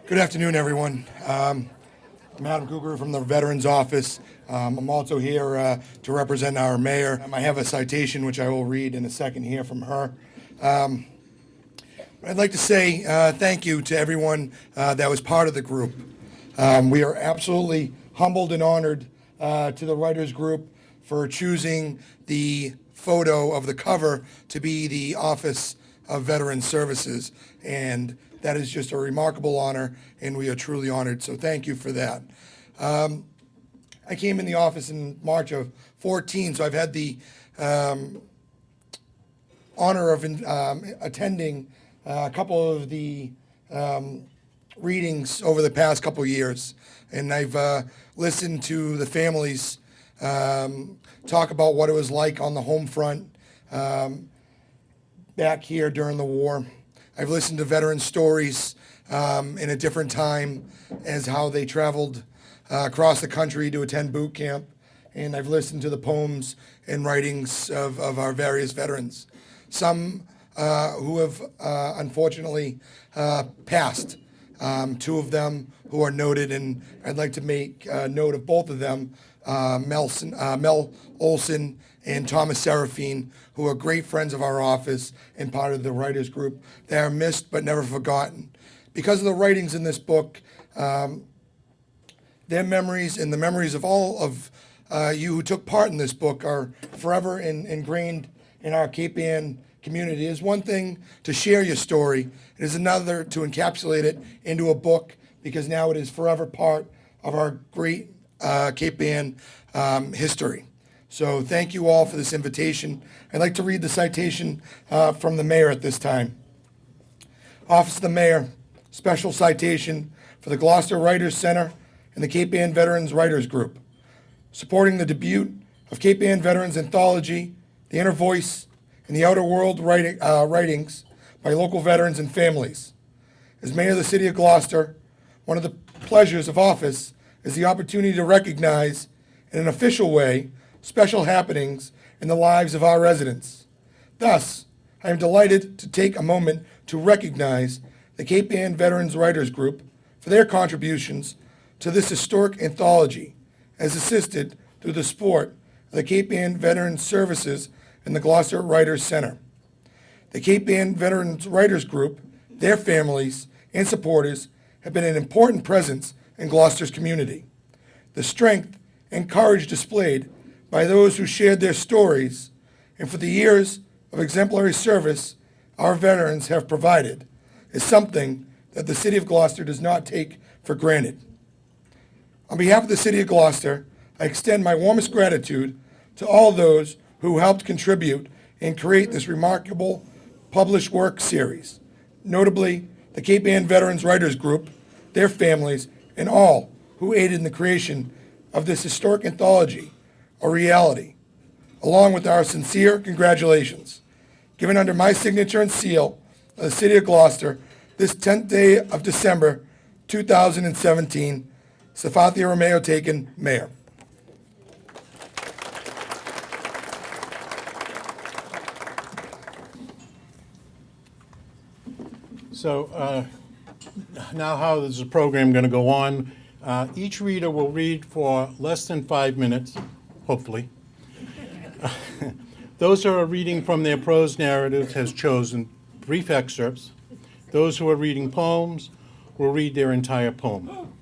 Good afternoon, everyone. I'm Adam Cougar from the Veterans Office. I'm also here to represent our mayor. I have a citation which I will read in a second here from her. I'd like to say thank you to everyone that was part of the group. We are absolutely humbled and honored to the writers group for choosing the photo of the cover to be the Office of Veteran Services, and that is just a remarkable honor, and we are truly honored, so thank you for that. I came in the office in March of 14, so I've had the honor of attending a couple of the readings over the past couple of years, and I've listened to the families talk about what it was like on the home front back here during the war. I've listened to veteran stories in a different time as how they traveled across the country to attend boot camp, and I've listened to the poems and writings of our various veterans. Some who have unfortunately passed. Two of them who are noted, and I'd like to make note of both of them, Mel Olson and Thomas Serafine, who are great friends of our office and part of the writers group. They are missed but never forgotten. Because of the writings in this book, their memories and the memories of all of you who took part in this book are forever ingrained in our Cape Ann community. It is one thing to share your story. It is another to encapsulate it into a book, because now it is forever part of our great Cape Ann history. So thank you all for this invitation. I'd like to read the citation from the mayor at this time. Office of the Mayor, special citation for the Gloucester Writers Center and the Cape Ann Veterans Writers Group, supporting the debut of Cape Ann Veterans Anthology, The Inner Voice, and the Outer World writings by local veterans and families. As mayor of the city of Gloucester, one of the pleasures of office is the opportunity to recognize, in an official way, special happenings in the lives of our residents. Thus, I am delighted to take a moment to recognize the Cape Ann Veterans Writers Group for their contributions to this historic anthology, as assisted through the support of the Cape Ann Veterans Services and the Gloucester Writers Center. The Cape Ann Veterans Writers Group, their families, and supporters have been an important presence in Gloucester's community. The strength and courage displayed by those who shared their stories, and for the years of exemplary service our veterans have provided, is something that the City of Gloucester does not take for granted. On behalf of the City of Gloucester, I extend my warmest gratitude to all those who helped contribute and create this remarkable published work series, notably the Cape Ann Veterans Writers Group, their families, and all who aided in the creation of this historic anthology, a reality, along with our sincere congratulations. Given under my signature and seal of the City of Gloucester, this 10th day of December, 2017, Safathia Romeo Taken, Mayor. So now how is the program going to go on? Each reader will read for less than 5 minutes, hopefully. Those who are reading from their prose narrative has chosen brief excerpts. Those who are reading poems will read their entire poem.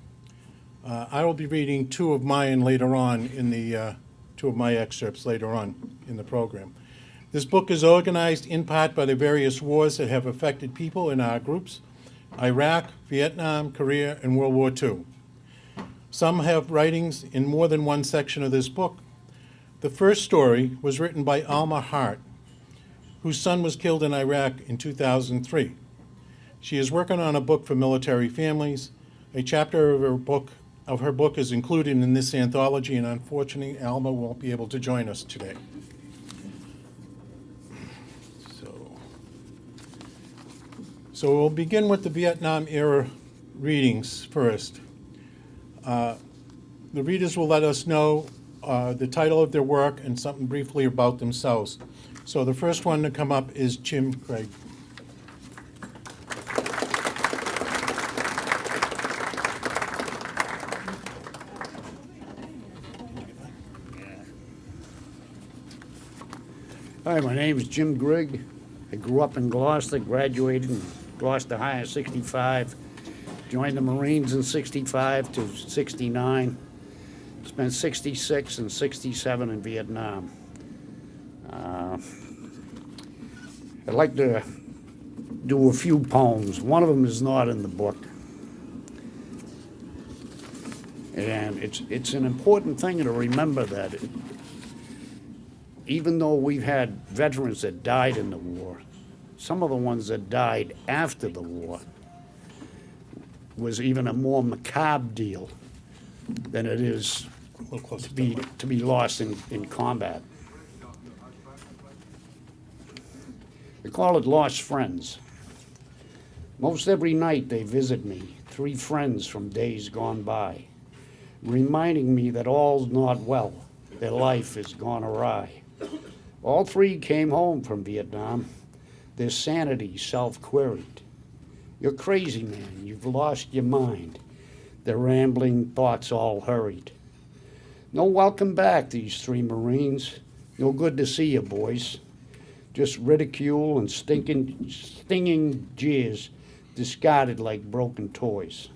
I will be reading two of mine later on in the two of my excerpts later on in the program. This book is organized in part by the various wars that have affected people in our groups: Iraq, Vietnam, Korea, and World War II. Some have writings in more than one section of this book. The first story was written by Alma Hart, whose son was killed in Iraq in 2003. She is working on a book for military families. A chapter of her book is included in this anthology, and unfortunately, Alma won't be able to join us today. So we'll begin with the Vietnam era readings first. The readers will let us know the title of their work and something briefly about themselves. So the first one to come up is Jim Craig. Hi, my name is Jim Grigg. I grew up in Gloucester, graduated in Gloucester High in '65, joined the Marines in '65 to '69, spent '66 and '67 in Vietnam. I'd like to do a few poems. One of them is not in the book. And it's an important thing to remember that even though we've had veterans that died in the war, some of the ones that died after the war was even a more macabre deal than it is A little closer to be lost in combat. They call it lost friends. Most every night they visit me, 3 friends from days gone by, reminding me that all's not well, their life has gone awry. All 3 came home from Vietnam, their sanity self-queried. You're crazy, man, you've lost your mind, their rambling thoughts all hurried. No welcome back, these 3 Marines, no good to see you, boys. Just ridicule and stinging jeers discarded like broken toys.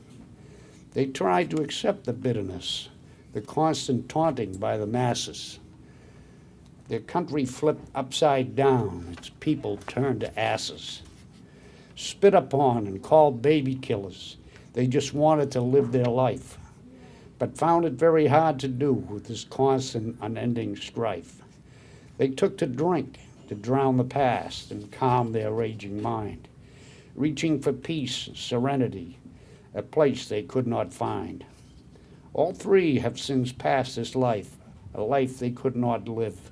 They tried to accept the bitterness, the constant taunting by the masses. Their country flipped upside down, its people turned to asses. Spit upon and called baby killers, they just wanted to live their life, but found it very hard to do with this constant, unending strife. They took to drink to drown the past and calm their raging mind, reaching for peace and serenity, a place they could not find. All 3 have since passed this life, a life they could not live.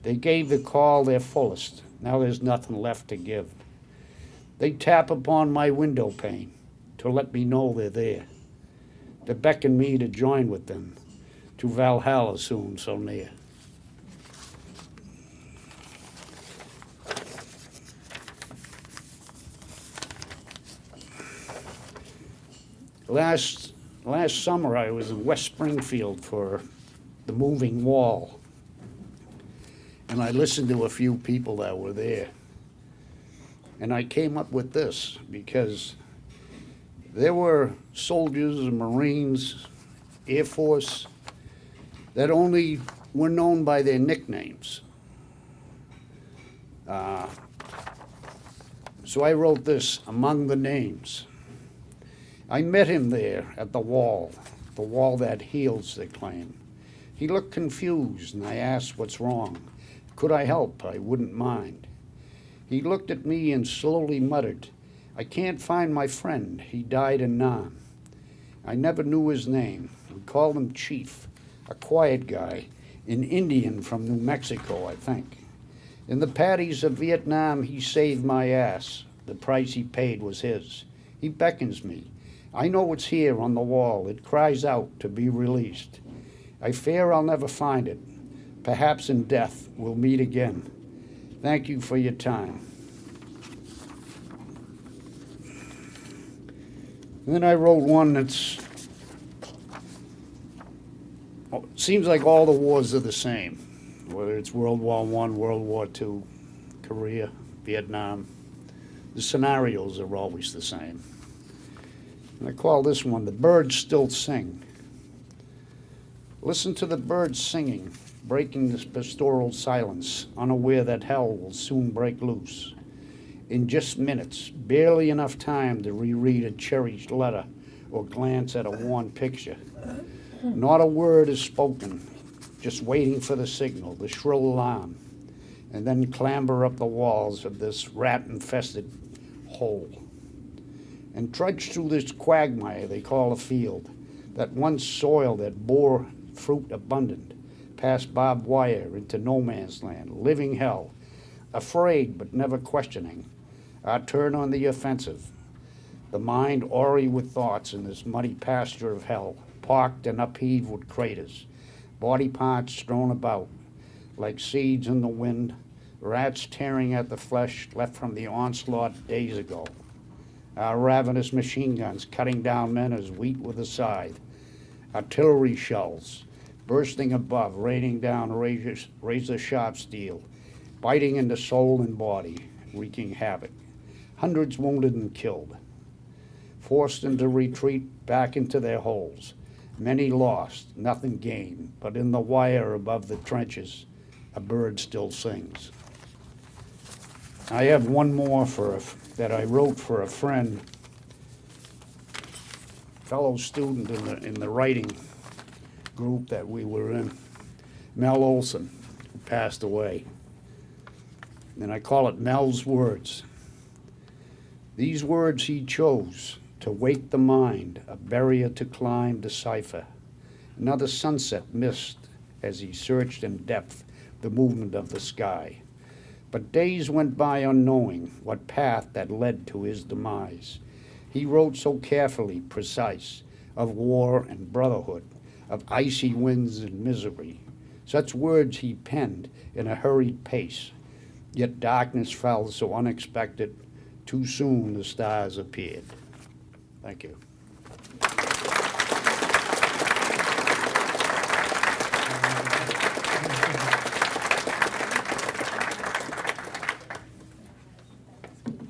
They gave the call their fullest, now there's nothing left to give. They tap upon my window pane to let me know they're there, to beckon me to join with them, to Valhalla soon so near. Last summer, I was in West Springfield for the Moving Wall, and I listened to a few people that were there. And I came up with this because there were soldiers and Marines, Air Force, that only were known by their nicknames. So I wrote this, Among the Names. I met him there at the wall that heals, they claim. He looked confused, and I asked what's wrong. Could I help? I wouldn't mind. He looked at me and slowly muttered, I can't find my friend. He died in Nam. I never knew his name. We called him Chief, a quiet guy, an Indian from New Mexico, I think. In the paddies of Vietnam, he saved my ass. The price he paid was his. He beckons me. I know it's here on the wall. It cries out to be released. I fear I'll never find it. Perhaps in death we'll meet again. Thank you for your time. And then I wrote one that's, seems like all the wars are the same, whether it's World War I, World War II, Korea, Vietnam. The scenarios are always the same. And I call this one, The Birds Still Sing. Listen to the birds singing, breaking this pastoral silence, unaware that hell will soon break loose. In just minutes, barely enough time to reread a cherished letter or glance at a worn picture. Not a word is spoken, just waiting for the signal, the shrill alarm, and then clamber up the walls of this rat-infested hole and trudge through this quagmire they call a field, that once soil that bore fruit abundant, past barbed wire into no man's land, living hell, afraid but never questioning, our turn on the offensive, the mind awry with thoughts in this muddy pasture of hell, pocked and upheaved with craters, body parts strewn about like seeds in the wind, rats tearing at the flesh left from the onslaught days ago. Our ravenous machine guns cutting down men as wheat with a scythe. Artillery shells bursting above, raining down razor-sharp steel. biting into soul and body, wreaking havoc. Hundreds wounded and killed, forced into retreat back into their holes. Many lost, nothing gained, but in the wire above the trenches, a bird still sings. I have one more that I wrote for a friend, fellow student in the writing group that we were in, Mel Olson, who passed away. And I call it Mel's Words. These words he chose to wake the mind, a barrier to climb, decipher. Another sunset missed as he searched in depth the movement of the sky. But days went by unknowing what path that led to his demise. He wrote so carefully, precise, of war and brotherhood, of icy winds and misery. Such words he penned in a hurried pace, yet darkness fell so unexpected, too soon the stars appeared. Thank you.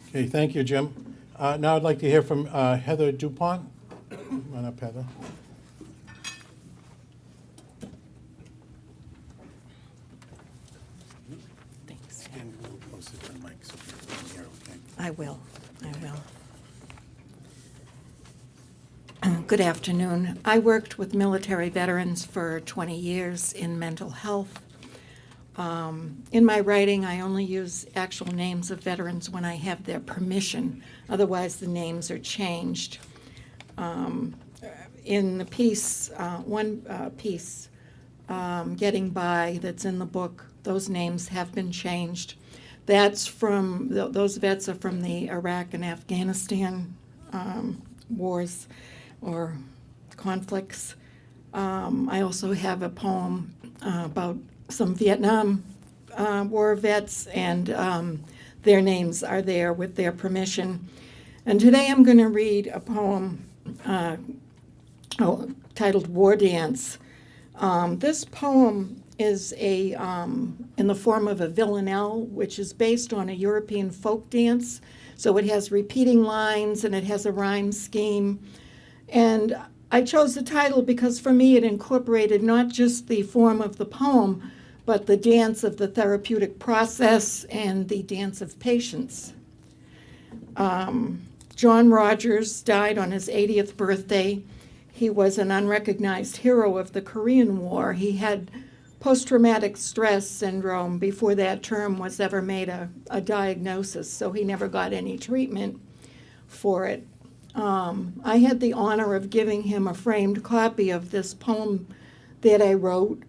Okay, thank you, Jim. Now I'd like to hear from Heather Dupont. Come on up, Heather. Thanks. Stand a little closer to the mic so people can hear, okay? I will. Good afternoon. I worked with military veterans for 20 years in mental health. In my writing, I only use actual names of veterans when I have their permission. Otherwise, the names are changed. In the piece, one piece, Getting By, that's in the book, those names have been changed. That's from, those vets are from the Iraq and Afghanistan wars or conflicts. I also have a poem about some Vietnam War vets, and their names are there with their permission. And today I'm going to read a poem titled War Dance. This poem is in the form of a villanelle, which is based on a European folk dance. So it has repeating lines and it has a rhyme scheme. And I chose the title because for me it incorporated not just the form of the poem, but the dance of the therapeutic process and the dance of patience. John Rogers died on his 80th birthday. He was an unrecognized hero of the Korean War. He had post-traumatic stress syndrome before that term was ever made a diagnosis, so he never got any treatment for it. I had the honor of giving him a framed copy of this poem that I wrote.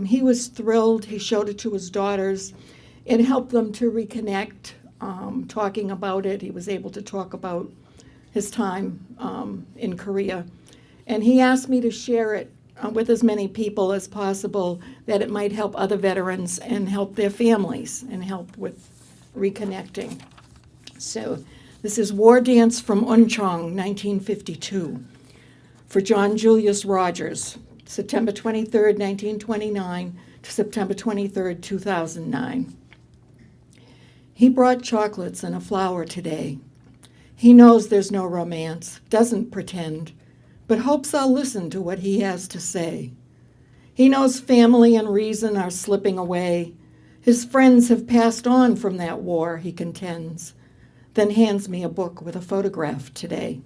He was thrilled. He showed it to his daughters. It helped them to reconnect, talking about it. He was able to talk about his time in Korea. And he asked me to share it with as many people as possible, that it might help other veterans and help their families and help with reconnecting. So this is War Dance from Unchong, 1952, for John Julius Rogers, September 23rd, 1929 to September 23rd, 2009. He brought chocolates and a flower today. He knows there's no romance, doesn't pretend, but hopes I'll listen to what he has to say. He knows family and reason are slipping away. His friends have passed on from that war, he contends, then hands me a book with a photograph today.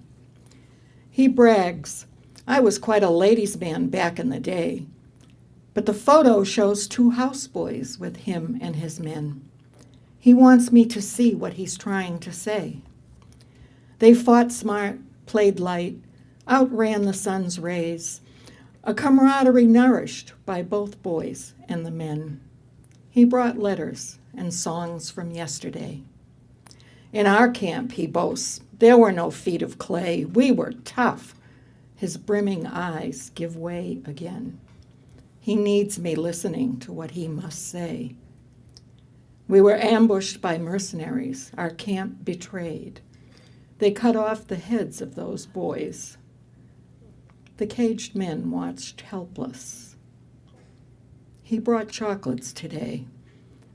He brags, I was quite a ladies' man back in the day, but the photo shows 2 houseboys with him and his men. He wants me to see what he's trying to say. They fought smart, played light, outran the sun's rays, a camaraderie nourished by both boys and the men. He brought letters and songs from yesterday. In our camp, he boasts, there were no feet of clay. We were tough. His brimming eyes give way again. He needs me listening to what he must say. We were ambushed by mercenaries, our camp betrayed. They cut off the heads of those boys. The caged men watched helpless. He brought chocolates today.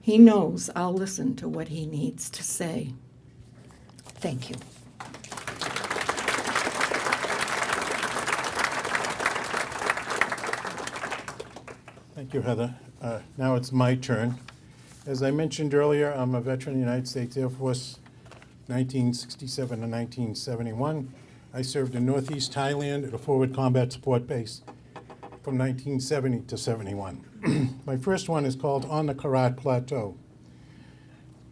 He knows I'll listen to what he needs to say. Thank you. Thank you, Heather. Now it's my turn. As I mentioned earlier, I'm a veteran of the United States Air Force, 1967 to 1971. I served in Northeast Thailand at a forward combat support base from 1970 to 71. My first one is called On the Karat Plateau.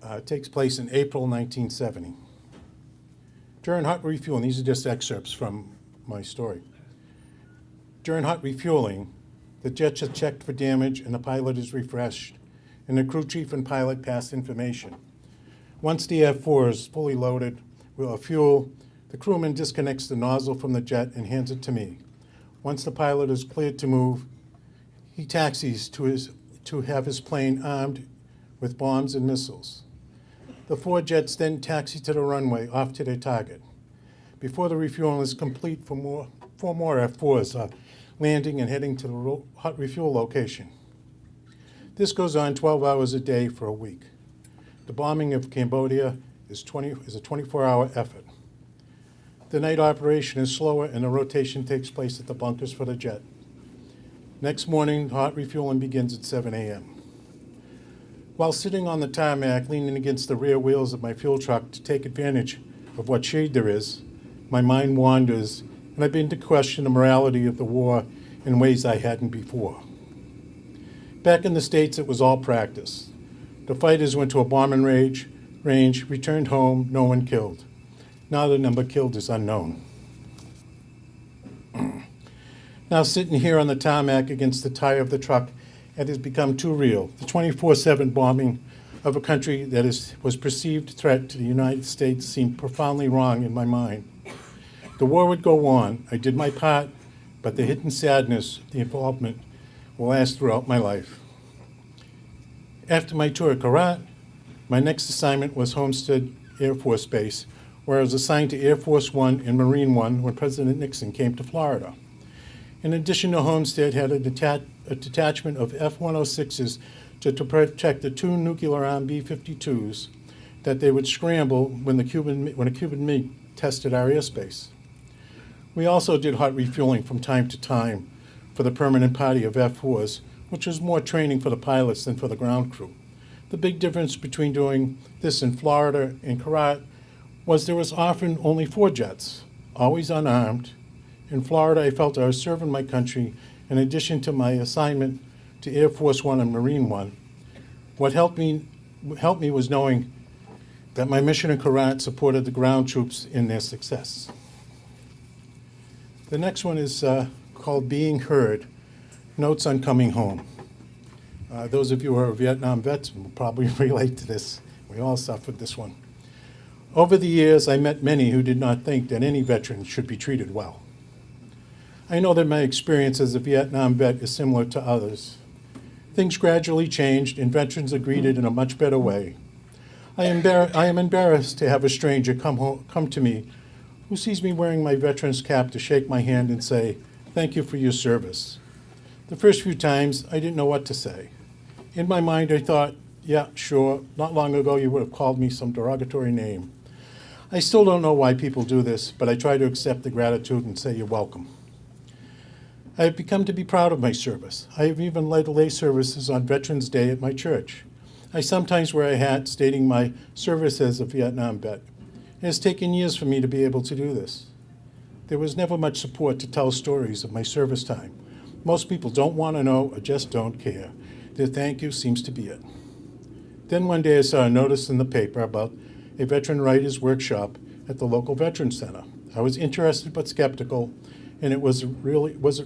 It takes place in April 1970. During hot refueling, these are just excerpts from my story. During hot refueling, the jets are checked for damage and the pilot is refreshed, and the crew chief and pilot pass information. Once the F-4 is fully loaded with fuel, the crewman disconnects the nozzle from the jet and hands it to me. Once the pilot is cleared to move, he taxis to have his plane armed with bombs and missiles. The 4 jets then taxi to the runway off to their target. Before the refueling is complete, 4 more F-4s are landing and heading to the hot refuel location. This goes on 12 hours a day for a week. The bombing of Cambodia is a 24-hour effort. The night operation is slower and the rotation takes place at the bunkers for the jet. Next morning, hot refueling begins at 7 a.m. While sitting on the tarmac, leaning against the rear wheels of my fuel truck to take advantage of what shade there is, my mind wanders, and I begin to question the morality of the war in ways I hadn't before. Back in the States, it was all practice. The fighters went to a bombing range, returned home, no one killed. Now the number killed is unknown. Now sitting here on the tarmac against the tire of the truck, it has become too real. The 24/7 bombing of a country that was perceived threat to the United States seemed profoundly wrong in my mind. The war would go on. I did my part, but the hidden sadness of the involvement will last throughout my life. After my tour of Karat, my next assignment was Homestead Air Force Base, where I was assigned to Air Force One and Marine One when President Nixon came to Florida. In addition to Homestead, had a detachment of F-106s to protect the 2 nuclear-armed B-52s that they would scramble when a Cuban MiG tested our airspace. We also did hot refueling from time to time for the permanent party of F-4s, which was more training for the pilots than for the ground crew. The big difference between doing this in Florida and Karat was there was often only 4 jets, always unarmed. In Florida, I felt I was serving my country in addition to my assignment to Air Force One and Marine One. What helped me was knowing that my mission in Karat supported the ground troops in their success. The next one is called Being Heard, Notes on Coming Home. Those of you who are Vietnam vets will probably relate to this. We all suffered this one. Over the years, I met many who did not think that any veteran should be treated well. I know that my experience as a Vietnam vet is similar to others. Things gradually changed and veterans are greeted in a much better way. I am embarrassed to have a stranger come to me who sees me wearing my veteran's cap to shake my hand and say, "Thank you for your service." The first few times, I didn't know what to say. In my mind, I thought, yeah, sure, not long ago you would have called me some derogatory name. I still don't know why people do this, but I try to accept the gratitude and say you're welcome. I have become to be proud of my service. I have even led lay services on Veterans Day at my church. I sometimes wear a hat stating my service as a Vietnam vet. It has taken years for me to be able to do this. There was never much support to tell stories of my service time. Most people don't want to know or just don't care. Their thank you seems to be it. Then one day I saw a notice in the paper about a veteran writers workshop at the local veterans center. I was interested but skeptical, and was it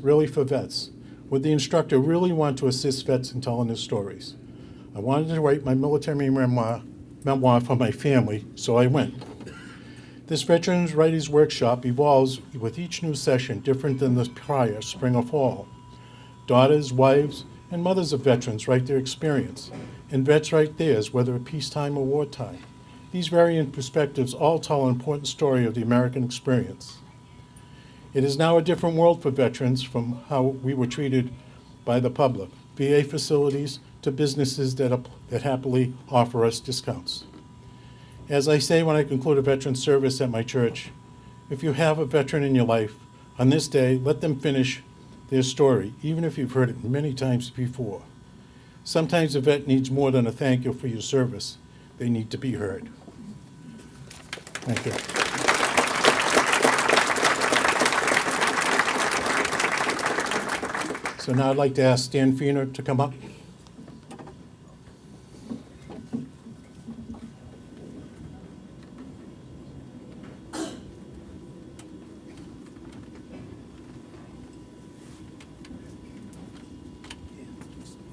really for vets? Would the instructor really want to assist vets in telling their stories? I wanted to write my military memoir for my family, so I went. This Veterans Writers Workshop evolves with each new session different than the prior, spring or fall. Daughters, wives, and mothers of veterans write their experience, and vets write theirs, whether at peacetime or wartime. These varying perspectives all tell an important story of the American experience. It is now a different world for veterans from how we were treated by the public. VA facilities to to businesses that happily offer us discounts. As I say when I conclude a veteran service at my church, if you have a veteran in your life, on this day, let them finish their story, even if you've heard it many times before. Sometimes a vet needs more than a thank you for your service. They need to be heard. Thank you. So now I'd like to ask Stan Feener to come up.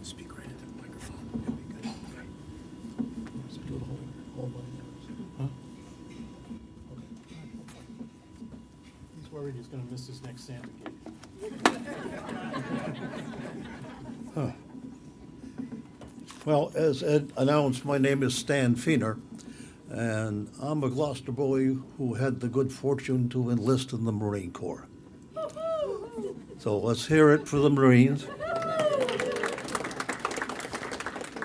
Speak right into the microphone. That'd be good. He's worried he's going to miss his next Santa gig. Well, as Ed announced, my name is Stan Feener, and I'm a Gloucester boy who had the good fortune to enlist in the Marine Corps. So let's hear it for the Marines.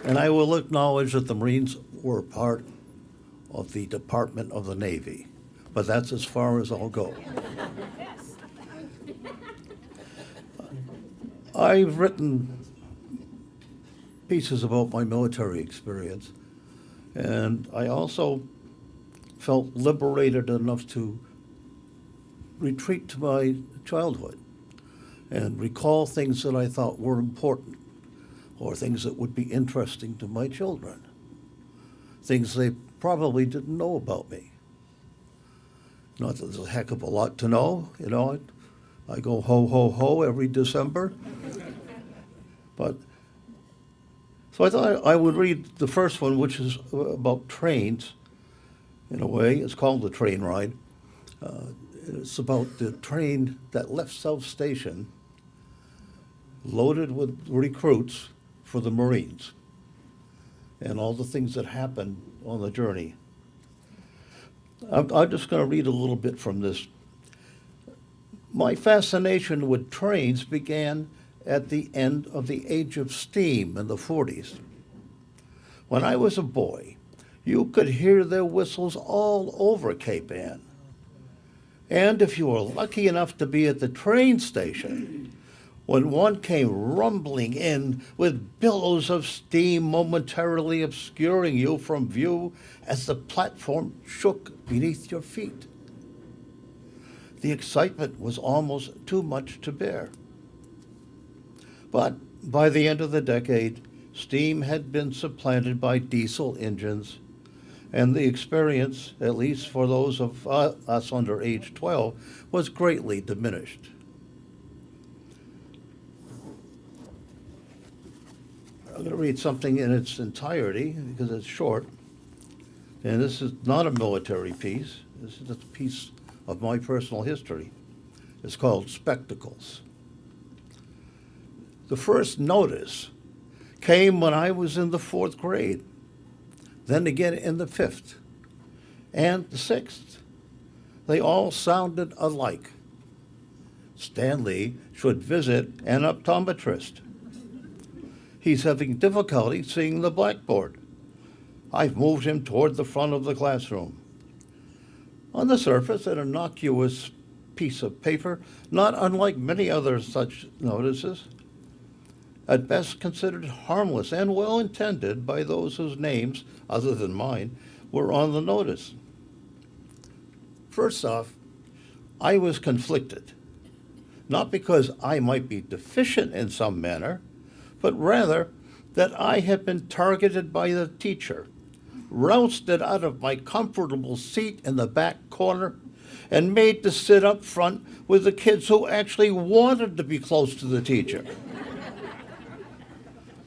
And I will acknowledge that the Marines were part of the Department of the Navy, but that's as far as I'll go. I've written pieces about my military experience, and I also felt liberated enough to retreat to my childhood and recall things that I thought were important, or things that would be interesting to my children, things they probably didn't know about me. Not that there's a heck of a lot to know, you know. I go ho, ho, ho every December. But so I thought I would read the first one, which is about trains, in a way. It's called The Train Ride. It's about the train that left South Station loaded with recruits for the Marines and all the things that happened on the journey. I'm just going to read a little bit from this. My fascination with trains began at the end of the age of steam in the 40s. When I was a boy, you could hear their whistles all over Cape Ann. And if you were lucky enough to be at the train station, when one came rumbling in with billows of steam momentarily obscuring you from view as the platform shook beneath your feet. The excitement was almost too much to bear. But by the end of the decade, steam had been supplanted by diesel engines, and the experience, at least for those of us under age 12, was greatly diminished. I'm going to read something in its entirety because it's short, and this is not a military piece. This is a piece of my personal history. It's called Spectacles. The first notice came when I was in the 4th grade, then again in the 5th, and the 6th. They all sounded alike. Stanley should visit an optometrist. He's having difficulty seeing the blackboard. I've moved him toward the front of the classroom. On the surface, an innocuous piece of paper, not unlike many other such notices, at best considered harmless and well-intended by those whose names, other than mine, were on the notice. First off, I was conflicted, not because I might be deficient in some manner, but rather that I had been targeted by the teacher, rousted out of my comfortable seat in the back corner, and made to sit up front with the kids who actually wanted to be close to the teacher.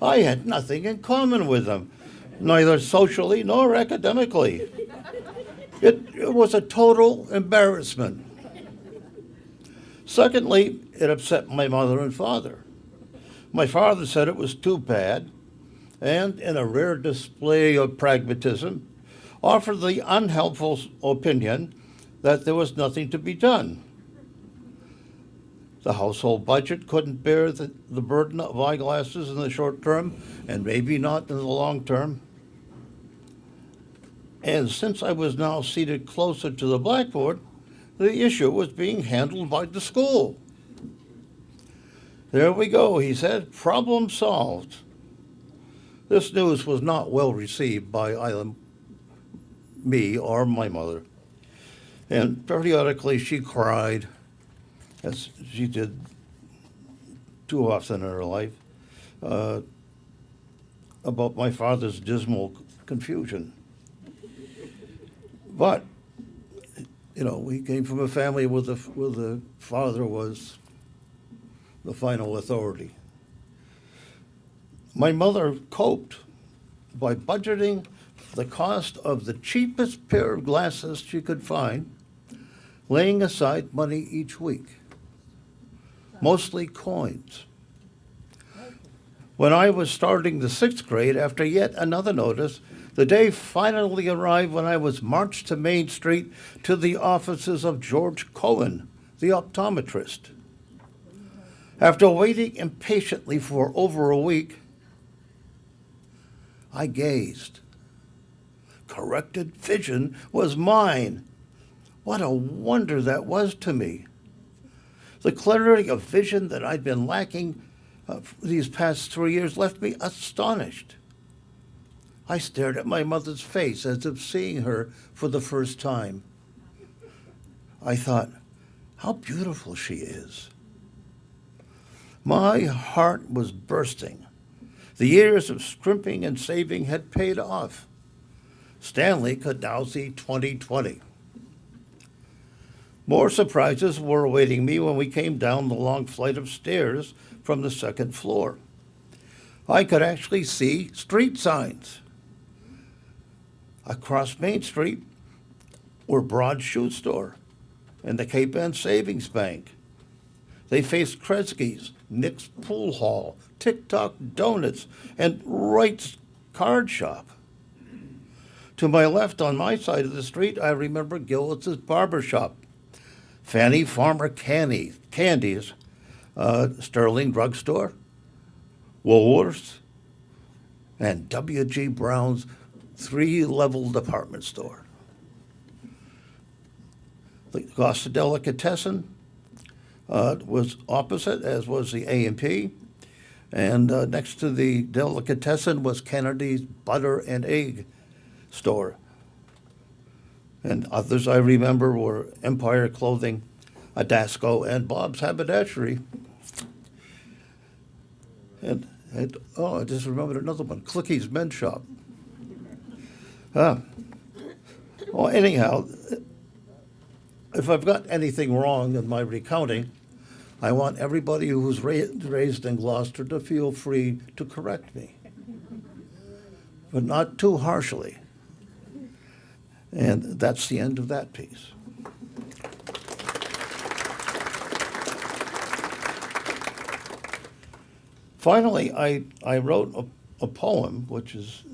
I had nothing in common with them, neither socially nor academically. It was a total embarrassment. Secondly, it upset my mother and father. My father said it was too bad, and in a rare display of pragmatism, offered the unhelpful opinion that there was nothing to be done. The household budget couldn't bear the burden of eyeglasses in the short term, and maybe not in the long term. And since I was now seated closer to the blackboard, the issue was being handled by the school. There we go, he said, problem solved. This news was not well received by either me or my mother. And periodically she cried, as she did too often in her life, about my father's dismal confusion. But, you know, we came from a family where the father was the final authority. My mother coped by budgeting the cost of the cheapest pair of glasses she could find, laying aside money each week, mostly coins. When I was starting the 6th grade, after yet another notice, the day finally arrived when I was marched to Main Street to the offices of George Cohen, the optometrist. After waiting impatiently for over a week, I gazed. Corrected vision was mine. What a wonder that was to me. The clarity of vision that I'd been lacking these past 3 years left me astonished. I stared at my mother's face as if seeing her for the first time. I thought, how beautiful she is. My heart was bursting. The years of scrimping and saving had paid off. Stanley could now see 20/20. More surprises were awaiting me when we came down the long flight of stairs from the 2nd floor. I could actually see street signs. Across Main Street were Broad Shoe Store and the Cape Ann Savings Bank. They faced Kresge's, Nick's Pool Hall, TikTok Donuts, and Wright's Card Shop. To my left, on my side of the street, I remember Gillis's Barber Shop, Fannie Farmer Candies, Sterling Drugstore, Woolworths, and W.G. Brown's 3-level department store. The Costa Delicatessen was opposite, as was the A&P, and next to the Delicatessen was Kennedy's Butter and Egg store. And others I remember were Empire Clothing, Adasco, and Bob's Haberdashery. And I just remembered another one, Clicky's Men's Shop. Well, anyhow, if I've got anything wrong in my recounting, I want everybody who's raised in Gloucester to feel free to correct me, but not too harshly. And that's the end of that piece. Finally, I wrote a poem, which is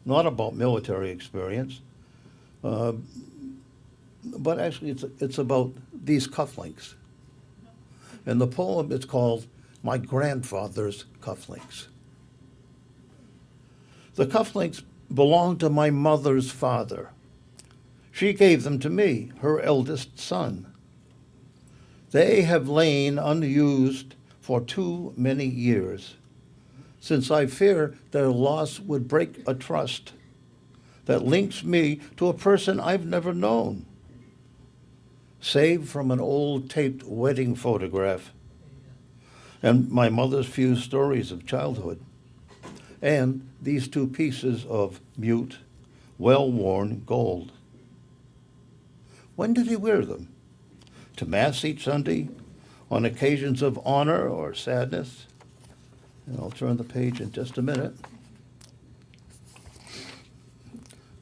not about military experience, but actually it's about these cufflinks. And the poem is called My Grandfather's Cufflinks. The cufflinks belonged to my mother's father. She gave them to me, her eldest son. They have lain unused for too many years, since I fear their loss would break a trust that links me to a person I've never known, save from an old taped wedding photograph and my mother's few stories of childhood, and these 2 pieces of mute, well-worn gold. When did he wear them? To Mass each Sunday, on occasions of honor or sadness? And I'll turn the page in just a minute.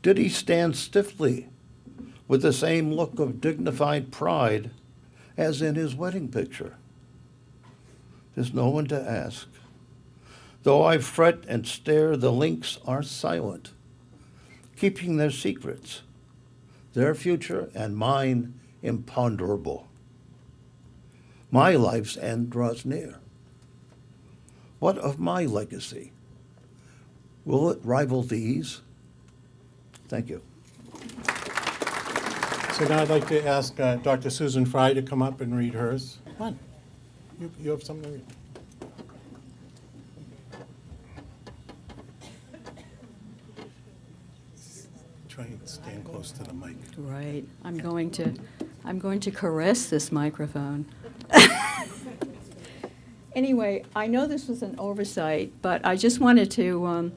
Did he stand stiffly with the same look of dignified pride as in his wedding picture? There's no one to ask. Though I fret and stare, the links are silent, keeping their secrets, their future and mine imponderable. My life's end draws near. What of my legacy? Will it rival these? Thank you. So now I'd like to ask Dr. Susan Fry to come up and read hers. Come on. You have something to read. Try and stand close to the mic. Right. I'm going to caress this microphone. Anyway, I know this was an oversight, but I just wanted to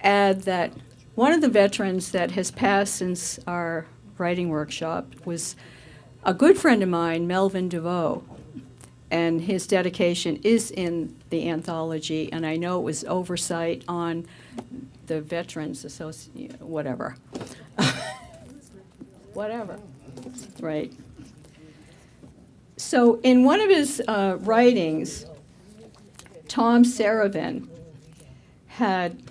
add that one of the veterans that has passed since our writing workshop was a good friend of mine, Melvin DeVoe, and his dedication is in the anthology, and I know it was oversight on the Veterans Association, whatever. Whatever, right. So in one of his writings, Tom Saravin had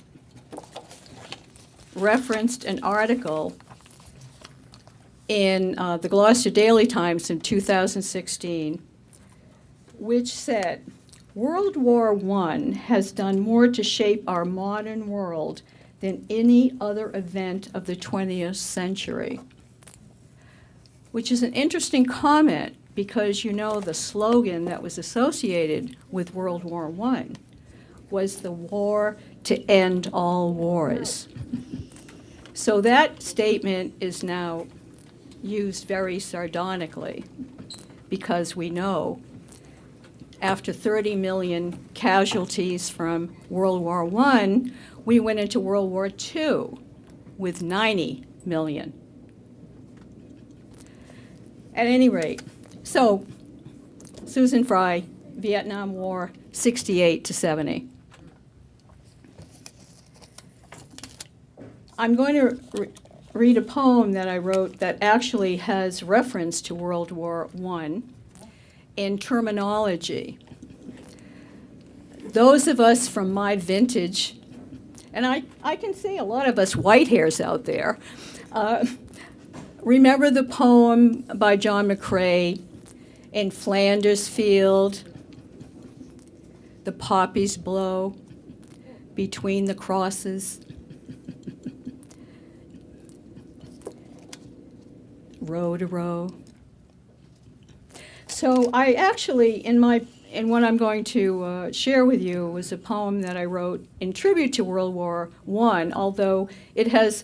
referenced an article in the Gloucester Daily Times in 2016, which said, World War I has done more to shape our modern world than any other event of the 20th century. Which is an interesting comment because you know the slogan that was associated with World War I was the war to end all wars. So that statement is now used very sardonically because we know after 30 million casualties from World War I, we went into World War II with 90 million. At any rate, so Susan Fry, Vietnam War, 68 to 70. I'm going to read a poem that I wrote that actually has reference to World War I in terminology. Those of us from my vintage, and I can see a lot of us white hairs out there, remember the poem by John McCrae, In Flanders Field, the poppies blow between the crosses, row to row. So I actually, in what I'm going to share with you was a poem that I wrote in tribute to World War I, although it has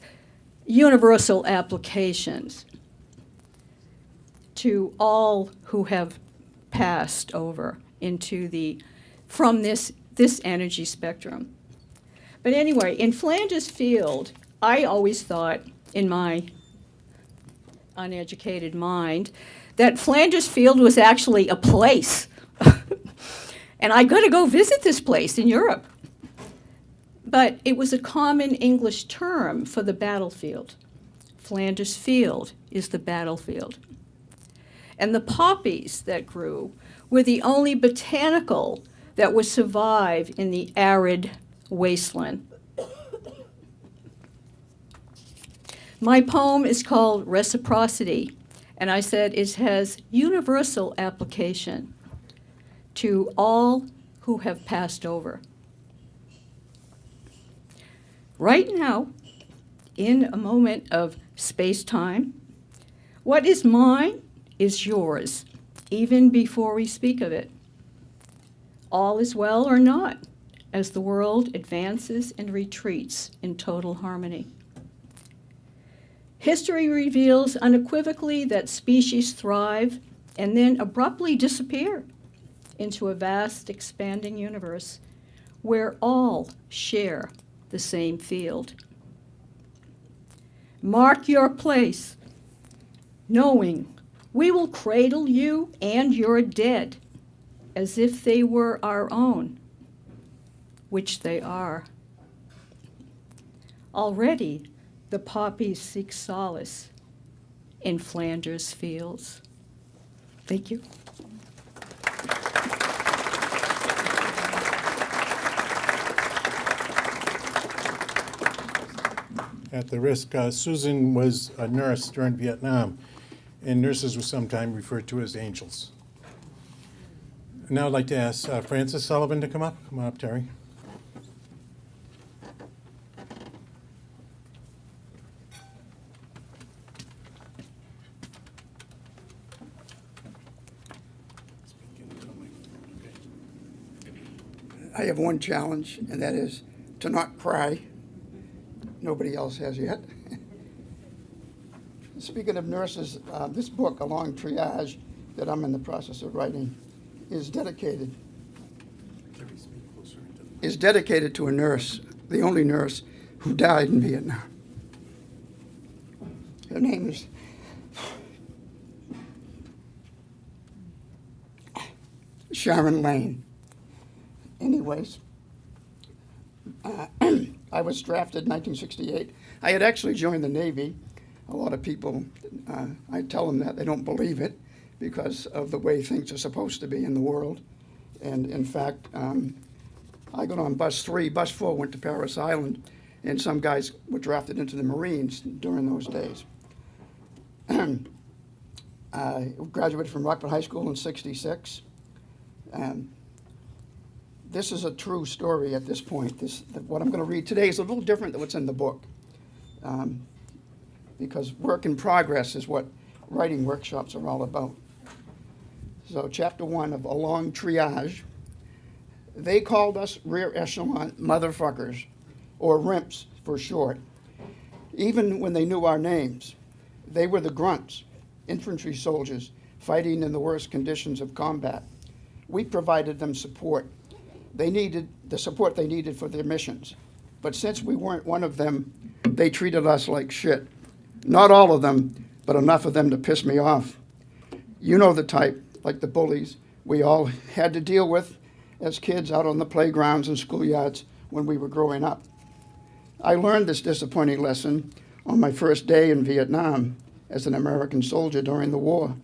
universal applications to all who have passed over from this energy spectrum. But anyway, in Flanders Field, I always thought in my uneducated mind that Flanders Field was actually a place. And I got to go visit this place in Europe. But it was a common English term for the battlefield. Flanders Field is the battlefield. And the poppies that grew were the only botanical that would survive in the arid wasteland. My poem is called Reciprocity, and I said it has universal application to all who have passed over. Right now, in a moment of space-time, what is mine is yours, even before we speak of it. All is well or not, as the world advances and retreats in total harmony. History reveals unequivocally that species thrive and then abruptly disappear into a vast, expanding universe where all share the same field. Mark your place, knowing we will cradle you and your dead as if they were our own, which they are. Already, the poppies seek solace in Flanders fields. Thank you. At the risk, Susan was a nurse during Vietnam, and nurses were sometimes referred to as angels. Now I'd like to ask Francis Sullivan to come up. Come on up, Terry. I have one challenge, and that is to not cry. Nobody else has yet. Speaking of nurses, this book, A Long Triage, that I'm in the process of writing, is dedicated to a nurse, the only nurse who died in Vietnam. Her name is Sharon Lane. Anyways, I was drafted in 1968. I had actually joined the Navy. A lot of people, I tell them that, they don't believe it because of the way things are supposed to be in the world. And in fact, I got on bus 3. Bus 4 went to Paris Island, and some guys were drafted into the Marines during those days. I graduated from Rockford High School in '66. This is a true story at this point. What I'm going to read today is a little different than what's in the book, because work in progress is what writing workshops are all about. So chapter 1 of A Long Triage. They called us rear echelon motherfuckers, or RIMPs for short, even when they knew our names. They were the grunts, infantry soldiers, fighting in the worst conditions of combat. We provided them support. They needed the support they needed for their missions. But since we weren't one of them, they treated us like shit. Not all of them, but enough of them to piss me off. You know the type, like the bullies we all had to deal with as kids out on the playgrounds and schoolyards when we were growing up. I learned this disappointing lesson on my first day in Vietnam as an American soldier during the war.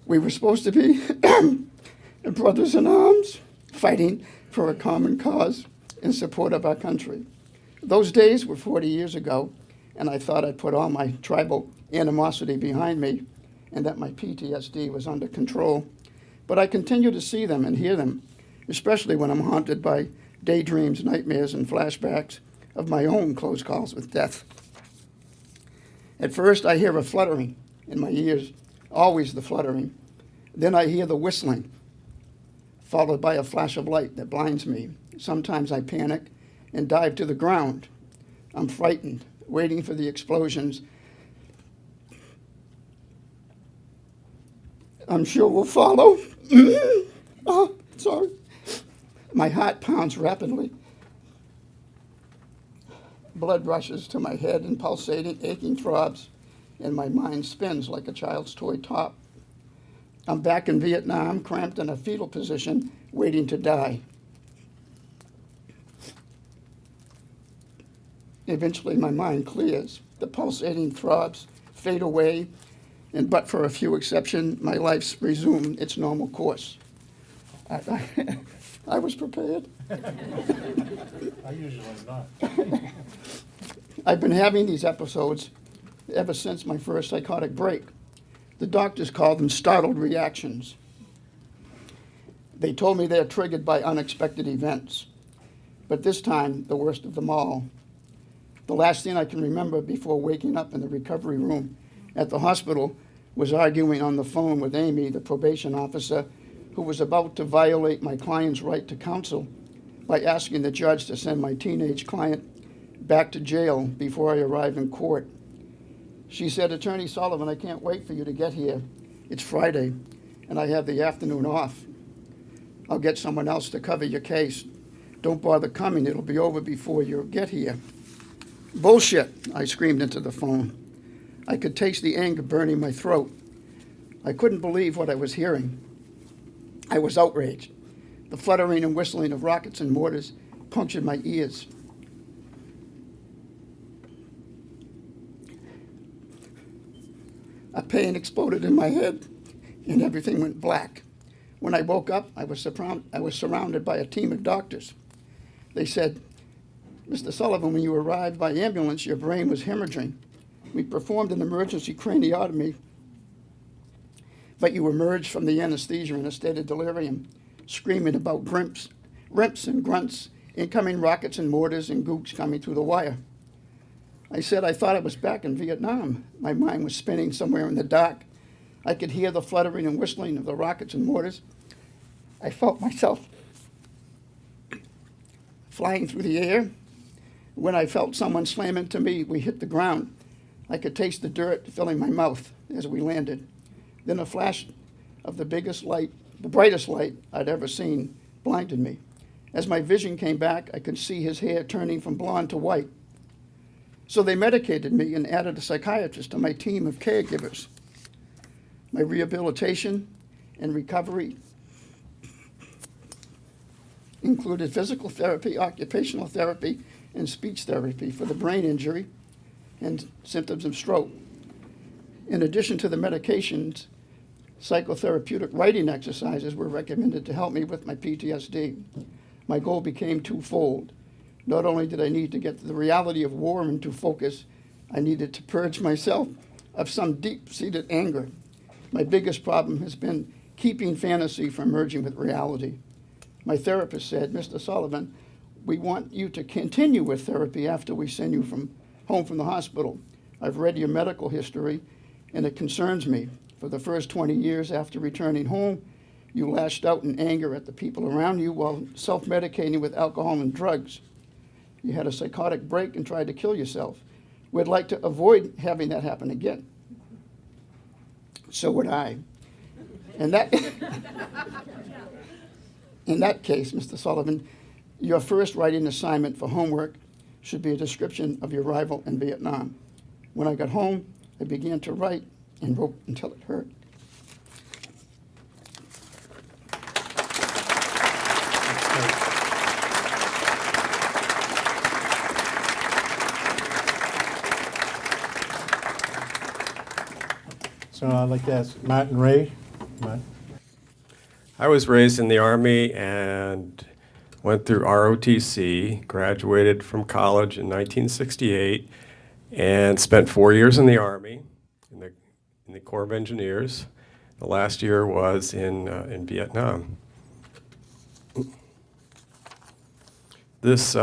We were supposed to be brothers in arms, fighting for a common cause in support of our country. Those days were 40 years ago, and I thought I'd put all my tribal animosity behind me and that my PTSD was under control. But I continue to see them and hear them, especially when I'm haunted by daydreams, nightmares, and flashbacks of my own close calls with death. At first, I hear a fluttering in my ears, always the fluttering. Then I hear the whistling, followed by a flash of light that blinds me. Sometimes I panic and dive to the ground. I'm frightened, waiting for the explosions I'm sure will follow. Oh, sorry. My heart pounds rapidly. Blood rushes to my head in pulsating, aching throbs, and my mind spins like a child's toy top. I'm back in Vietnam, cramped in a fetal position, waiting to die. Eventually, my mind clears. The pulsating throbs fade away, and but for a few exceptions, my life's resumed its normal course. I was prepared. I usually not. I've been having these episodes ever since my first psychotic break. The doctors call them startled reactions. They told me they're triggered by unexpected events, but this time, the worst of them all. The last thing I can remember before waking up in the recovery room at the hospital was arguing on the phone with Amy, the probation officer, who was about to violate my client's right to counsel by asking the judge to send my teenage client back to jail before I arrive in court. She said, "Attorney Sullivan, I can't wait for you to get here. It's Friday, and I have the afternoon off. I'll get someone else to cover your case. Don't bother coming. It'll be over before you get here." "Bullshit," I screamed into the phone. I could taste the anger burning my throat. I couldn't believe what I was hearing. I was outraged. The fluttering and whistling of rockets and mortars punctured my ears. A pain exploded in my head, and everything went black. When I woke up, I was surrounded by a team of doctors. They said, "Mr. Sullivan, when you arrived by ambulance, your brain was hemorrhaging. We performed an emergency craniotomy but you emerged from the anesthesia in a state of delirium, screaming about rimps and grunts, incoming rockets and mortars and gooks coming through the wire. I said I thought I was back in Vietnam. My mind was spinning somewhere in the dark. I could hear the fluttering and whistling of the rockets and mortars. I felt myself flying through the air. When I felt someone slam into me, we hit the ground. I could taste the dirt filling my mouth as we landed. Then a flash of the biggest light, the brightest light I'd ever seen, blinded me. As my vision came back, I could see his hair turning from blonde to white. So they medicated me and added a psychiatrist to my team of caregivers. My rehabilitation and recovery included physical therapy, occupational therapy, and speech therapy for the brain injury and symptoms of stroke. In addition to the medications, psychotherapeutic writing exercises were recommended to help me with my PTSD. My goal became twofold. Not only did I need to get the reality of war into focus, I needed to purge myself of some deep-seated anger. My biggest problem has been keeping fantasy from merging with reality. My therapist said, "Mr. Sullivan, we want you to continue with therapy after we send you home from the hospital. I've read your medical history, and it concerns me. For the first 20 years after returning home, you lashed out in anger at the people around you while self-medicating with alcohol and drugs. You had a psychotic break and tried to kill yourself. We'd like to avoid having that happen again." So would I. And that, in that case, Mr. Sullivan, your first writing assignment for homework should be a description of your arrival in Vietnam. When I got home, I began to write and wrote until it hurt. So I'd like to ask Martin Ray. Martin? I was raised in the Army and went through ROTC, graduated from college in 1968, and spent 4 years in the Army, in the Corps of Engineers. The last year was in Vietnam. This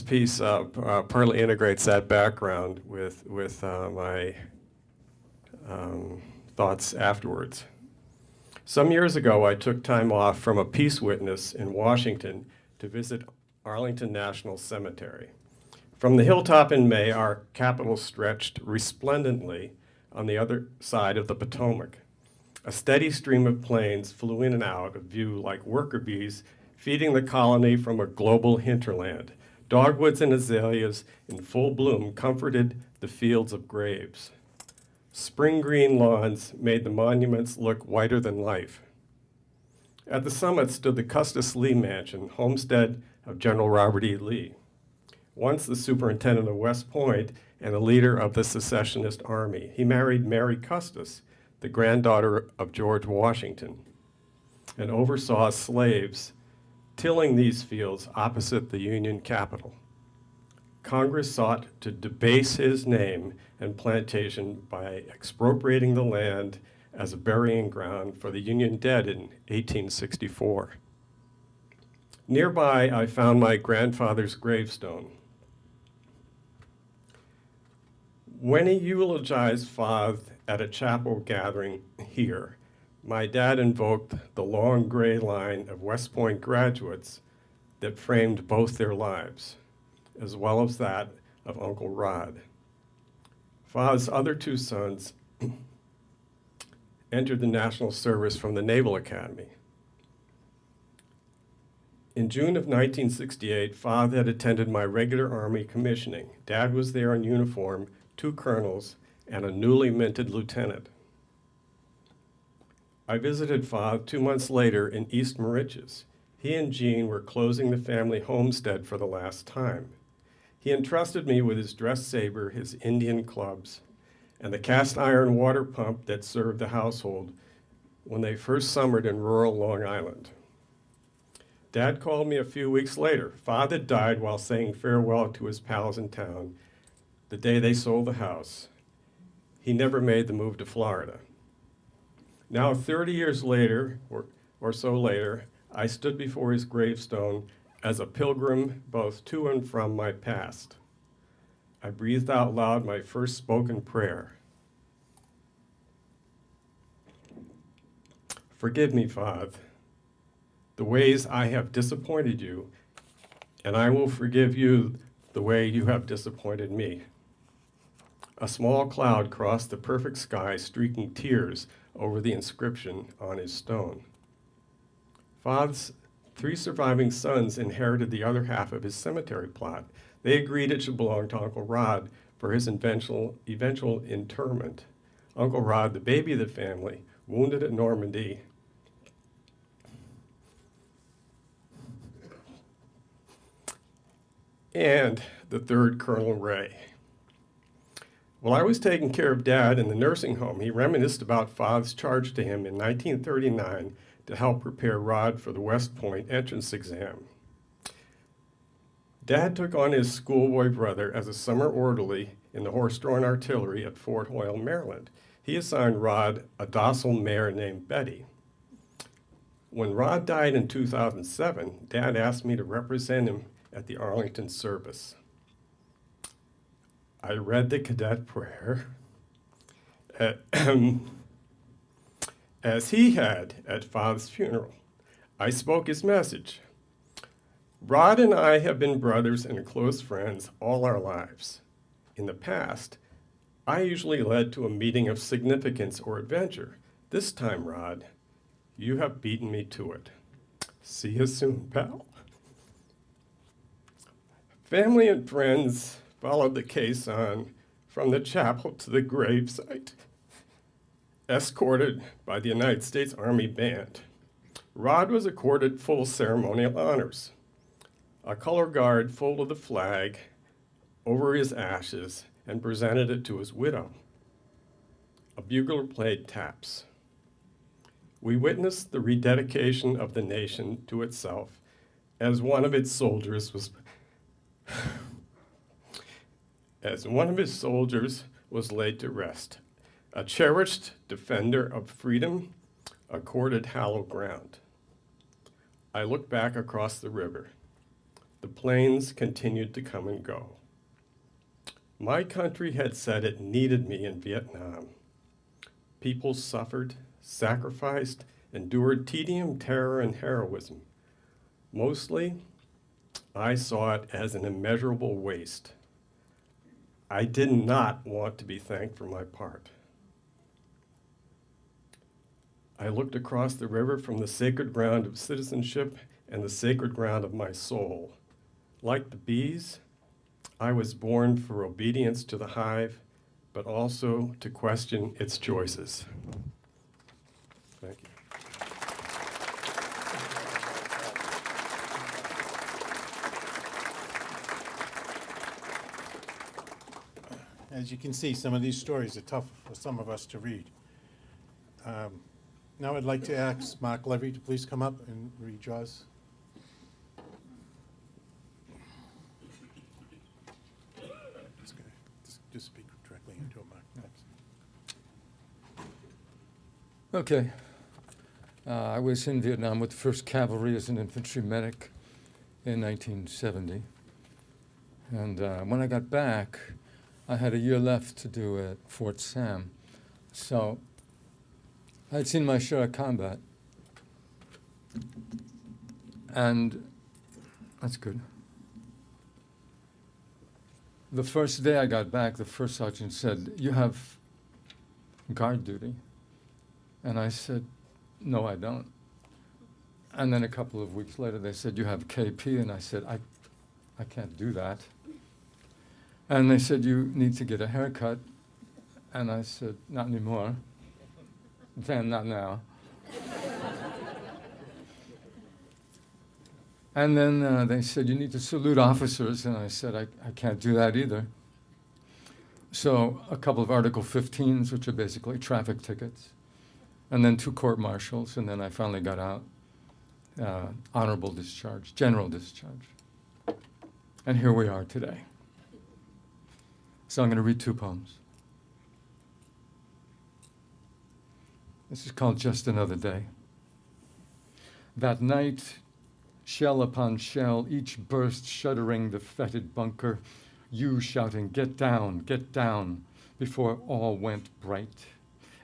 piece partly integrates that background with my thoughts afterwards. Some years ago, I took time off from a peace witness in Washington to visit Arlington National Cemetery. From the hilltop in May, our capital stretched resplendently on the other side of the Potomac. A steady stream of planes flew in and out of view like worker bees feeding the colony from a global hinterland. Dogwoods and azaleas in full bloom comforted the fields of graves. Spring green lawns made the monuments look whiter than life. At the summit stood the Custis Lee Mansion, homestead of General Robert E. Lee, once the superintendent of West Point and a leader of the secessionist army. He married Mary Custis, the granddaughter of George Washington, and oversaw slaves tilling these fields opposite the Union Capitol. Congress sought to debase his name and plantation by expropriating the land as a burying ground for the Union dead in 1864. Nearby, I found my grandfather's gravestone. When he eulogized Father at a chapel gathering here, my dad invoked the long gray line of West Point graduates that framed both their lives, as well as that of Uncle Rod. Father's other two sons entered the National Service from the Naval Academy. In June of 1968, Father had attended my regular Army commissioning. Dad was there in uniform, 2 colonels, and a newly minted lieutenant. I visited Father 2 months later in East Moriches. He and Jean were closing the family homestead for the last time. He entrusted me with his dress saber, his Indian clubs, and the cast iron water pump that served the household when they first summered in rural Long Island. Dad called me a few weeks later. Father died while saying farewell to his pals in town the day they sold the house. he never made the move to Florida. Now, 30 years later, or so later, I stood before his gravestone as a pilgrim both to and from my past. I breathed out loud my first spoken prayer. Forgive me, Father, the ways I have disappointed you, and I will forgive you the way you have disappointed me. A small cloud crossed the perfect sky, streaking tears over the inscription on his stone. Father's 3 surviving sons inherited the other half of his cemetery plot. They agreed it should belong to Uncle Rod for his eventual interment. Uncle Rod, the baby of the family, wounded at Normandy, and the 3rd Colonel Ray. While I was taking care of Dad in the nursing home, he reminisced about Father's charge to him in 1939 to help prepare Rod for the West Point entrance exam. Dad took on his schoolboy brother as a summer orderly in the horse-drawn artillery at Fort Hoyle, Maryland. He assigned Rod a docile mare named Betty. When Rod died in 2007, Dad asked me to represent him at the Arlington service. I read the cadet prayer as he had at Father's funeral. I spoke his message. Rod and I have been brothers and close friends all our lives. In the past, I usually led to a meeting of significance or adventure. This time, Rod, you have beaten me to it. See you soon, pal. Family and friends followed the caisson from the chapel to the gravesite, escorted by the United States Army Band. Rod was accorded full ceremonial honors. A color guard folded the flag over his ashes and presented it to his widow. A bugler played taps. We witnessed the rededication of the nation to itself as one of its soldiers was laid to rest. A cherished defender of freedom accorded hallowed ground. I looked back across the river. The planes continued to come and go. My country had said it needed me in Vietnam. People suffered, sacrificed, endured tedium, terror, and heroism. Mostly, I saw it as an immeasurable waste. I did not want to be thanked for my part. I looked across the river from the sacred ground of citizenship and the sacred ground of my soul. Like the bees, I was born for obedience to the hive, but also to question its choices. Thank you. As you can see, some of these stories are tough for some of us to read. Now I'd like to ask Mark Levy to please come up and read Jaws. That's okay. Just speak directly into it, Mark. Thanks. Okay. I was in Vietnam with the 1st Cavalry as an infantry medic in 1970. And when I got back, I had a year left to do at Fort Sam. So I'd seen my share of combat. And that's good. The first day I got back, the first sergeant said, "You have guard duty." And I said, "No, I don't." And then a couple of weeks later, they said, "You have KP." And I said, I can't do that. And they said, "You need to get a haircut." And I said, "Not anymore." Then, not now. And then they said, "You need to salute officers." And I said, I can't do that either. So a couple of Article 15s, which are basically traffic tickets, and then 2 court-martials, and then I finally got out. Honorable discharge, general discharge. And here we are today. So I'm going to read 2 poems. This is called Just Another Day. That night, shell upon shell, each burst shuddering the fetid bunker, you shouting, get down, before all went bright.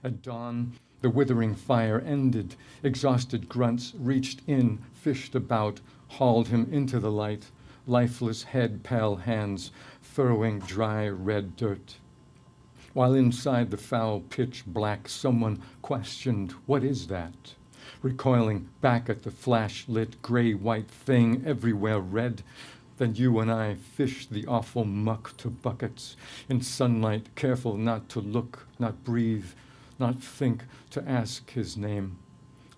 At dawn, the withering fire ended. Exhausted grunts reached in, fished about, hauled him into the light, lifeless head, pale hands, furrowing dry red dirt. While inside the foul pitch black, someone questioned, what is that? Recoiling back at the flash-lit gray-white thing everywhere red, then you and I fished the awful muck to buckets, in sunlight, careful not to look, not breathe, not think, to ask his name.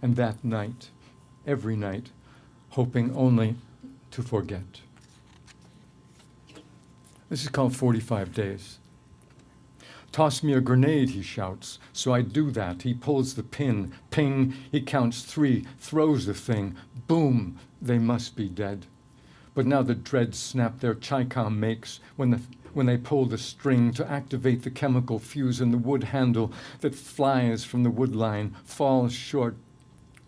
And that night, every night, hoping only to forget. This is called 45 Days. Toss me a grenade, he shouts. So I do that. He pulls the pin. Ping, he counts 3, throws the thing. Boom, they must be dead. But now the dreads snap their Chicom makes when they pull the string to activate the chemical fuse in the wood handle that flies from the wood line, falls short,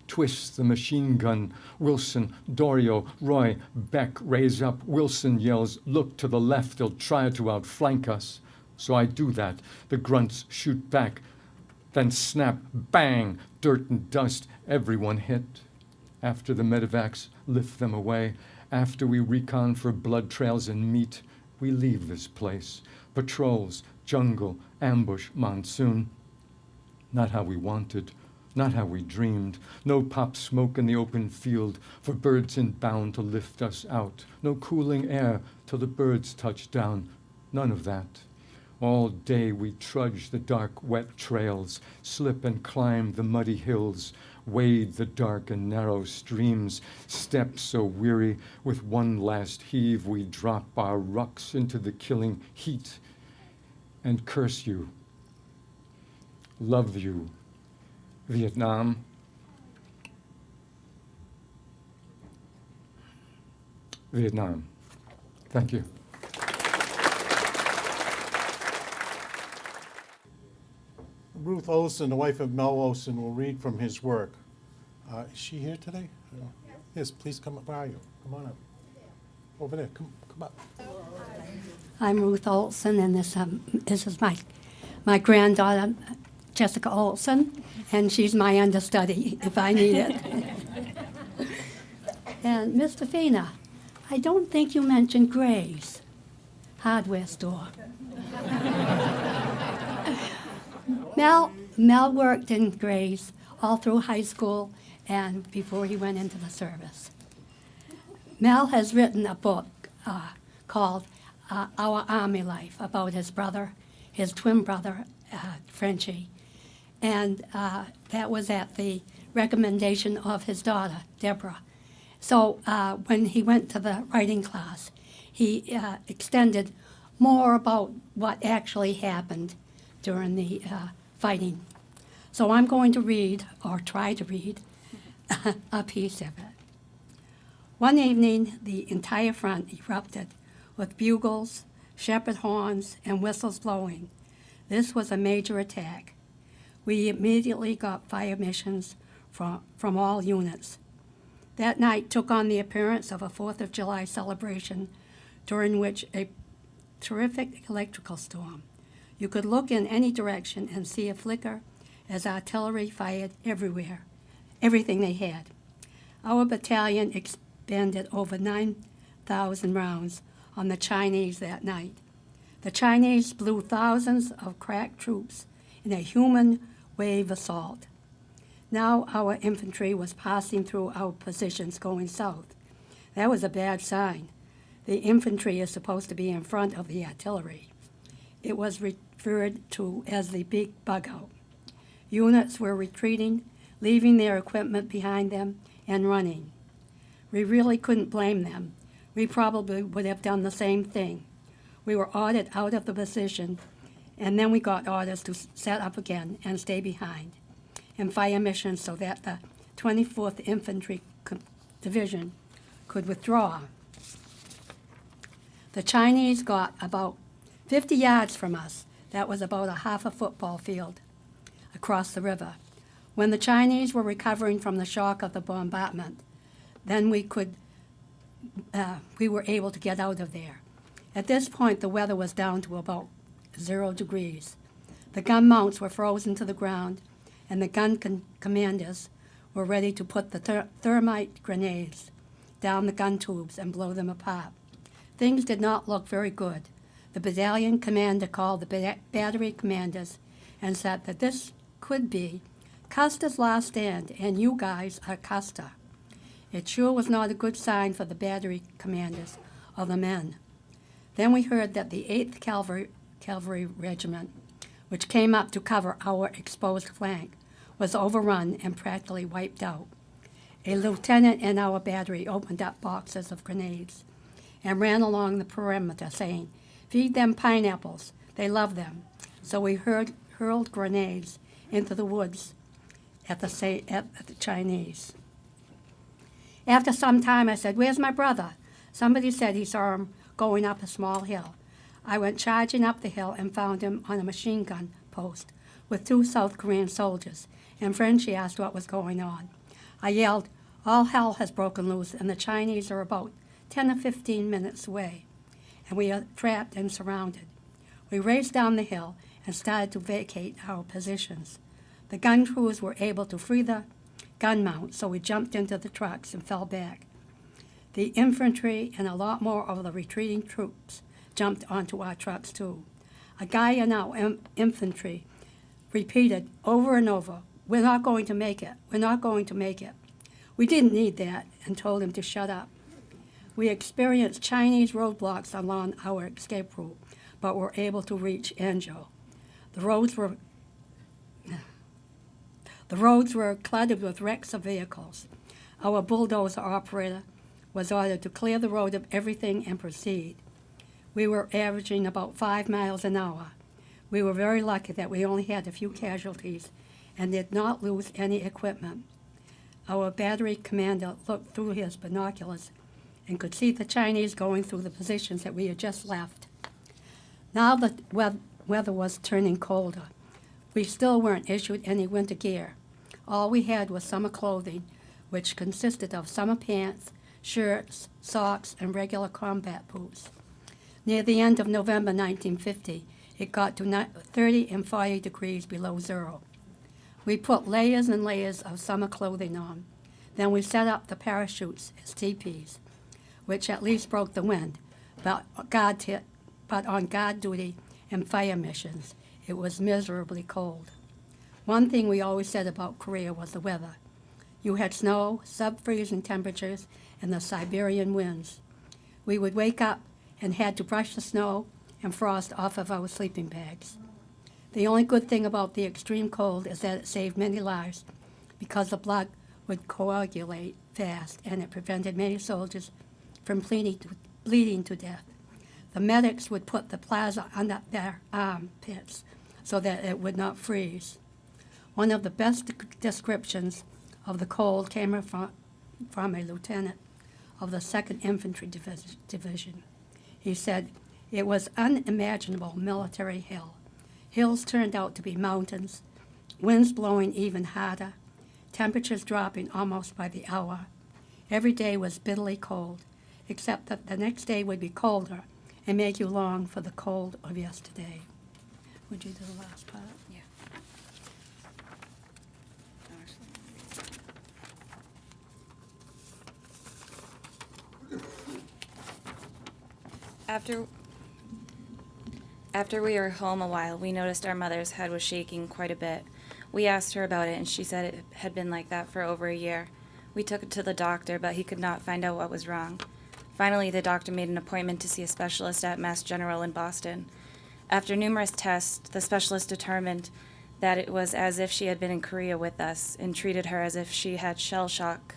twists the machine gun. Wilson, Dorio, Roy, Beck raise up. Wilson yells, look to the left, they'll try to outflank us. So I do that. The grunts shoot back. Then snap, bang, dirt and dust, everyone hit. After the medevacs lift them away, after we recon for blood trails and meat, we leave this place. Patrols, jungle, ambush, monsoon. Not how we wanted, not how we dreamed. No pop smoke in the open field for birds inbound to lift us out. No cooling air till the birds touch down. None of that. All day we trudge the dark, wet trails, slip and climb the muddy hills, wade the dark and narrow streams, step so weary, with one last heave we drop our rucks into the killing heat and curse you, love you, Vietnam. Vietnam. Thank you. Ruth Olson, the wife of Mel Olson, will read from his work. Is she here today? Yes, please come up. Where are you? Come on up. Over there. Come up. I'm Ruth Olson, and this is my granddaughter, Jessica Olson, and she's my understudy if I need it. And Mr. Fina, I don't think you mentioned Gray's hardware store. Mel worked in Gray's all through high school and before he went into the service. Mel has written a book called Our Army Life about his brother, his twin brother, Frenchie. And that was at the recommendation of his daughter, Deborah. So when he went to the writing class, he extended more about what actually happened during the fighting. So I'm going to read, or try to read, a piece of it. One evening, the entire front erupted with bugles, shepherd horns, and whistles blowing. This was a major attack. We immediately got fire missions from all units. That night took on the appearance of a 4th of July celebration, during which a terrific electrical storm. You could look in any direction and see a flicker as artillery fired everywhere, everything they had. Our battalion expended over 9,000 rounds on the Chinese that night. The Chinese blew thousands of crack troops in a human wave assault. Now our infantry was passing through our positions going south. That was a bad sign. The infantry is supposed to be in front of the artillery. It was referred to as the big bug out. Units were retreating, leaving their equipment behind them, and running. We really couldn't blame them. We probably would have done the same thing. We were ordered out of the position, and then we got orders to set up again and stay behind, and fire missions so that the 24th Infantry Division could withdraw. The Chinese got about 50 yards from us. That was about a half a football field across the river. When the Chinese were recovering from the shock of the bombardment, then we were able to get out of there. At this point, the weather was down to about 0 degrees. The gun mounts were frozen to the ground, and the gun commanders were ready to put the thermite grenades down the gun tubes and blow them apart. Things did not look very good. The battalion commander called the battery commanders and said that this could be Custer's last stand, and you guys are Custer. It sure was not a good sign for the battery commanders or the men. Then we heard that the 8th Cavalry Regiment, which came up to cover our exposed flank, was overrun and practically wiped out. A lieutenant in our battery opened up boxes of grenades and ran along the perimeter saying, "Feed them pineapples, they love them." So we hurled grenades into the woods at the Chinese. After some time, I said, "Where's my brother?" Somebody said he saw him going up a small hill. I went charging up the hill and found him on a machine gun post with 2 South Korean soldiers, and Frenchie asked what was going on. I yelled, "All hell has broken loose, and the Chinese are about 10 or 15 minutes away, and we are trapped and surrounded." We raced down the hill and started to vacate our positions. The gun crews were able to free the gun mount, so we jumped into the trucks and fell back. The infantry and a lot more of the retreating troops jumped onto our trucks too. A guy in our infantry repeated over and over, "We're not going to make it, we're not going to make it." We didn't need that and told him to shut up. We experienced Chinese roadblocks along our escape route, but were able to reach Anzhou. The roads were cluttered with wrecks of vehicles. Our bulldozer operator was ordered to clear the road of everything and proceed. We were averaging about 5 miles an hour. We were very lucky that we only had a few casualties and did not lose any equipment. Our battery commander looked through his binoculars and could see the Chinese going through the positions that we had just left. Now the weather was turning colder. We still weren't issued any winter gear. All we had was summer clothing, which consisted of summer pants, shirts, socks, and regular combat boots. Near the end of November 1950, it got to 30 and 40 degrees below 0. We put layers and layers of summer clothing on. Then we set up the parachutes as teepees, which at least broke the wind, but on guard duty and fire missions, it was miserably cold. One thing we always said about Korea was the weather. You had snow, sub-freezing temperatures, and the Siberian winds. We would wake up and had to brush the snow and frost off of our sleeping bags. The only good thing about the extreme cold is that it saved many lives because the blood would coagulate fast and it prevented many soldiers from bleeding to death. The medics would put the plasma under their armpits so that it would not freeze. One of the best descriptions of the cold came from a lieutenant of the 2nd Infantry Division. He said, "It was unimaginable military hell. Hills turned out to be mountains, winds blowing even harder, temperatures dropping almost by the hour. Every day was bitterly cold, except that the next day would be colder and make you long for the cold of yesterday." Would you do the last part? Yeah. After we were home a while, we noticed our mother's head was shaking quite a bit. We asked her about it, and she said it had been like that for over a year. We took it to the doctor, but he could not find out what was wrong. Finally, the doctor made an appointment to see a specialist at Mass General in Boston. After numerous tests, the specialist determined that it was as if she had been in Korea with us and treated her as if she had shell shock,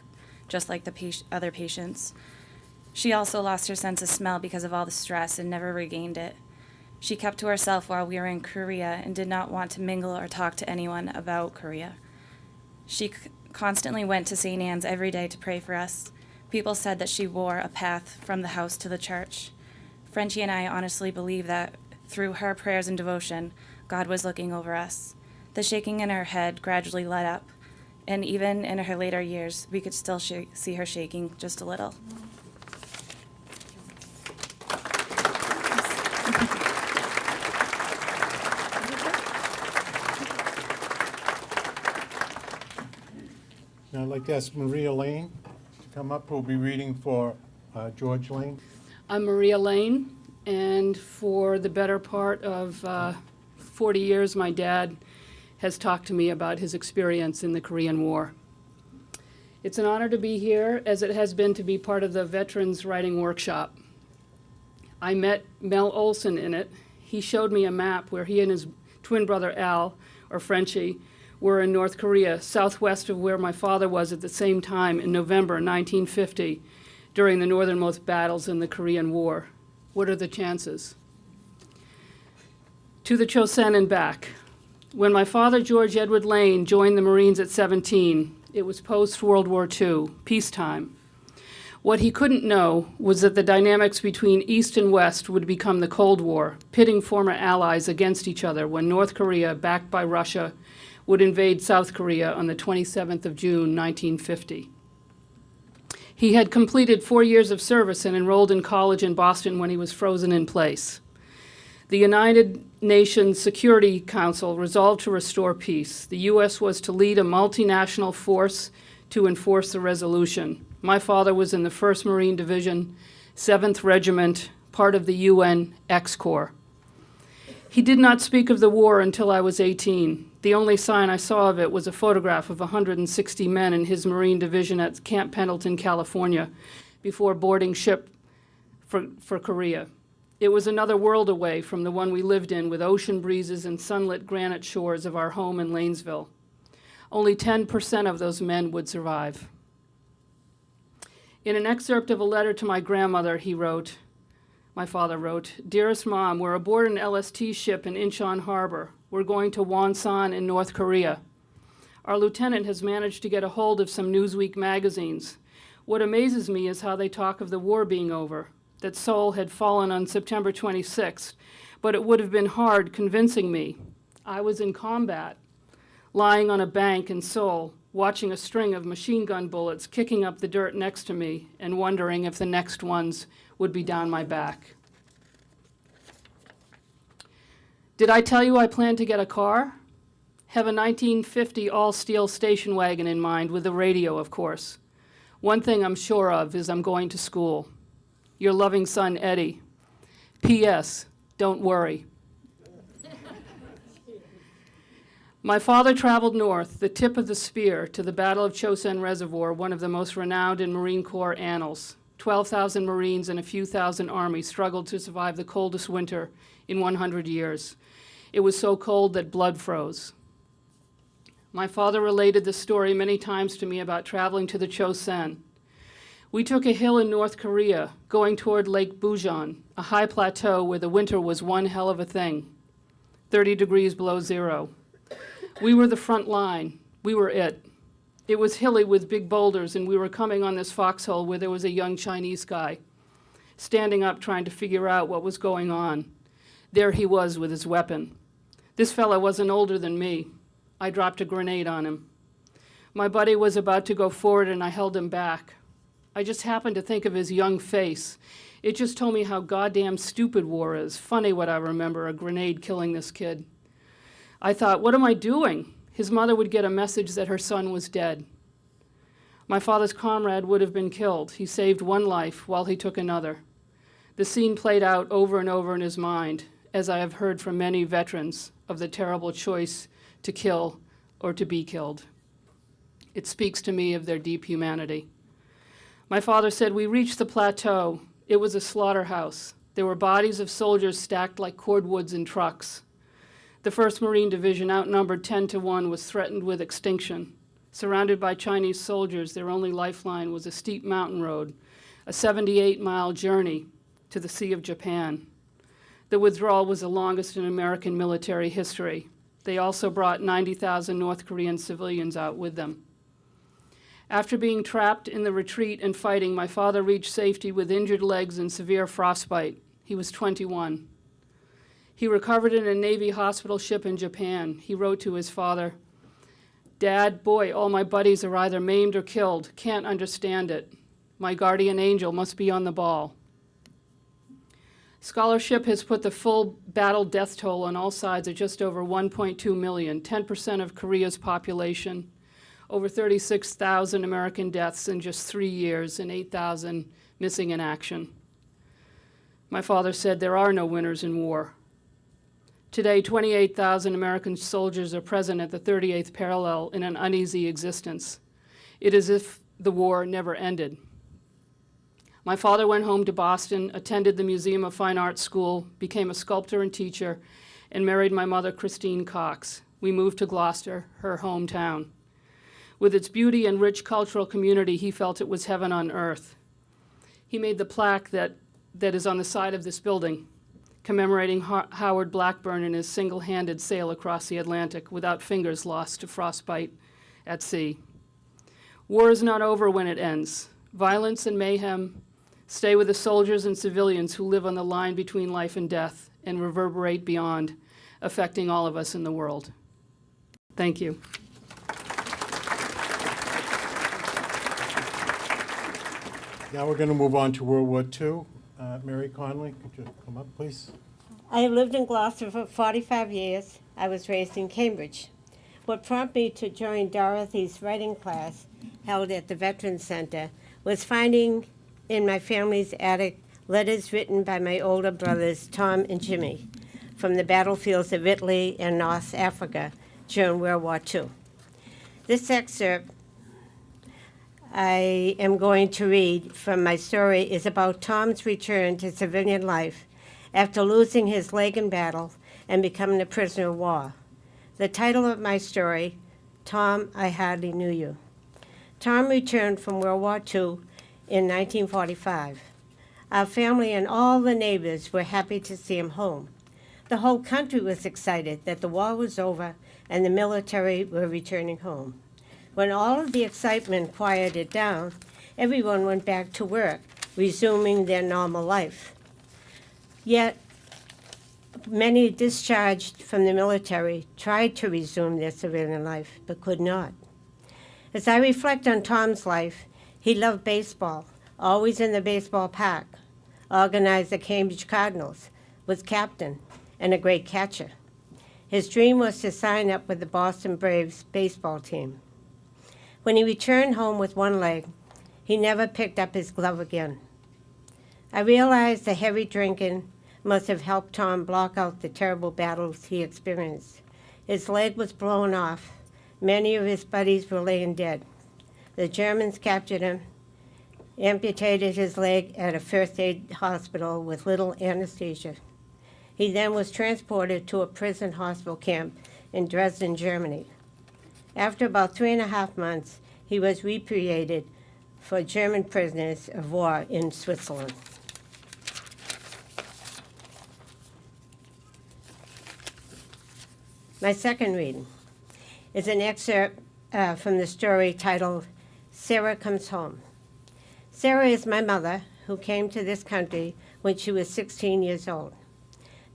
just like the other patients. She also lost her sense of smell because of all the stress and never regained it. She kept to herself while we were in Korea and did not want to mingle or talk to anyone about Korea. She constantly went to St. Anne's every day to pray for us. People said that she wore a path from the house to the church. Frenchie and I honestly believe that through her prayers and devotion, God was looking over us. The shaking in her head gradually let up, And even in her later years, we could still see her shaking just a little. Now I'd like to ask Maria Lane to come up, who will be reading for George Lane. I'm Maria Lane, and for the better part of 40 years, my dad has talked to me about his experience in the Korean War. It's an honor to be here, as it has been to be part of the Veterans Writing Workshop. I met Mel Olson in it. He showed me a map where he and his twin brother Al, or Frenchie, were in North Korea, southwest of where my father was at the same time in November 1950, during the northernmost battles in the Korean War. What are the chances? To the Chosen and back. When my father, George Edward Lane, joined the Marines at 17, it was post-World War II, peacetime. What he couldn't know was that the dynamics between East and West would become the Cold War, pitting former allies against each other when North Korea, backed by Russia, would invade South Korea on the 27th of June, 1950. He had completed 4 years of service and enrolled in college in Boston when he was frozen in place. The United Nations Security Council resolved to restore peace. The U.S. was to lead a multinational force to enforce the resolution. My father was in the 1st Marine Division, 7th Regiment, part of the UN X-Corps. He did not speak of the war until I was 18. The only sign I saw of it was a photograph of 160 men in his Marine Division at Camp Pendleton, California, before boarding ship for Korea. It was another world away from the one we lived in, with ocean breezes and sunlit granite shores of our home in Lanesville. Only 10% of those men would survive. In an excerpt of a letter to my grandmother, my father wrote, "Dearest Mom, we're aboard an LST ship in Incheon Harbor. We're going to Wonsan in North Korea. Our lieutenant has managed to get a hold of some Newsweek magazines. What amazes me is how they talk of the war being over, that Seoul had fallen on September 26th, but it would have been hard convincing me. I was in combat, lying on a bank in Seoul, watching a string of machine gun bullets kicking up the dirt next to me and wondering if the next ones would be down my back. Did I tell you I planned to get a car? Have a 1950 all-steel station wagon in mind with a radio, of course. One thing I'm sure of is I'm going to school. Your loving son, Eddie. P.S. Don't worry." My father traveled north, the tip of the spear, to the Battle of Chosin Reservoir, one of the most renowned in Marine Corps annals. 12,000 Marines and a few thousand Army struggled to survive the coldest winter in 100 years. It was so cold that blood froze. My father related the story many times to me about traveling to the Chosin. We took a hill in North Korea, going toward Lake Busan, a high plateau where the winter was one hell of a thing, 30 degrees below zero. We were the front line. We were it. It was hilly with big boulders, and we were coming on this foxhole where there was a young Chinese guy, standing up trying to figure out what was going on. There he was with his weapon. This fellow wasn't older than me. I dropped a grenade on him. My buddy was about to go forward, and I held him back. I just happened to think of his young face. It just told me how goddamn stupid war is. Funny what I remember, a grenade killing this kid. I thought, what am I doing? His mother would get a message that her son was dead. My father's comrade would have been killed. He saved one life while he took another. The scene played out over and over in his mind, as I have heard from many veterans, of the terrible choice to kill or to be killed. It speaks to me of their deep humanity. My father said, we reached the plateau. It was a slaughterhouse. There were bodies of soldiers stacked like cordwoods in trucks. The 1st Marine Division, outnumbered 10-1, was threatened with extinction. Surrounded by Chinese soldiers, their only lifeline was a steep mountain road, a 78-mile journey to the Sea of Japan. The withdrawal was the longest in American military history. They also brought 90,000 North Korean civilians out with them. After being trapped in the retreat and fighting, my father reached safety with injured legs and severe frostbite. He was 21. He recovered in a Navy hospital ship in Japan. He wrote to his father, Dad, boy, all my buddies are either maimed or killed. Can't understand it. My guardian angel must be on the ball. Scholarship has put the full battle death toll on all sides at just over 1.2 million, 10% of Korea's population, over 36,000 American deaths in just 3 years, and 8,000 missing in action. My father said there are no winners in war. Today, 28,000 American soldiers are present at the 38th parallel in an uneasy existence. It is as if the war never ended. My father went home to Boston, attended the Museum of Fine Arts School, became a sculptor and teacher, and married my mother, Christine Cox. We moved to Gloucester, her hometown. With its beauty and rich cultural community, he felt it was heaven on earth. He made the plaque that is on the side of this building, commemorating Howard Blackburn and his single-handed sail across the Atlantic without fingers lost to frostbite at sea. War is not over when it ends. Violence and mayhem stay with the soldiers and civilians who live on the line between life and death and reverberate beyond, affecting all of us in the world. Thank you. Now we're going to move on to World War II. Mary Conley, could you come up, please? I lived in Gloucester for 45 years. I was raised in Cambridge. What prompted me to join Dorothy's writing class held at the Veterans Center was finding in my family's attic letters written by my older brothers, Tom and Jimmy, from the battlefields of Italy and North Africa during World War II. This excerpt I am going to read from my story is about Tom's return to civilian life after losing his leg in battle and becoming a prisoner of war. The title of my story, Tom, I Hardly Knew You. Tom returned from World War II in 1945. Our family and all the neighbors were happy to see him home. The whole country was excited that the war was over and the military were returning home. When all of the excitement quieted down, everyone went back to work, resuming their normal life. Yet, many discharged from the military tried to resume their civilian life, but could not. As I reflect on Tom's life, he loved baseball, always in the baseball park, organized the Cambridge Cardinals, was captain, and a great catcher. His dream was to sign up with the Boston Braves baseball team. When he returned home with one leg, he never picked up his glove again. I realized the heavy drinking must have helped Tom block out the terrible battles he experienced. His leg was blown off. Many of his buddies were laying dead. The Germans captured him, amputated his leg at a first aid hospital with little anesthesia. He then was transported to a prison hospital camp in Dresden, Germany. After about 3.5 months, he was repatriated for German prisoners of war in Switzerland. My second reading is an excerpt from the story titled Sarah Comes Home. Sarah is my mother, who came to this country when she was 16 years old.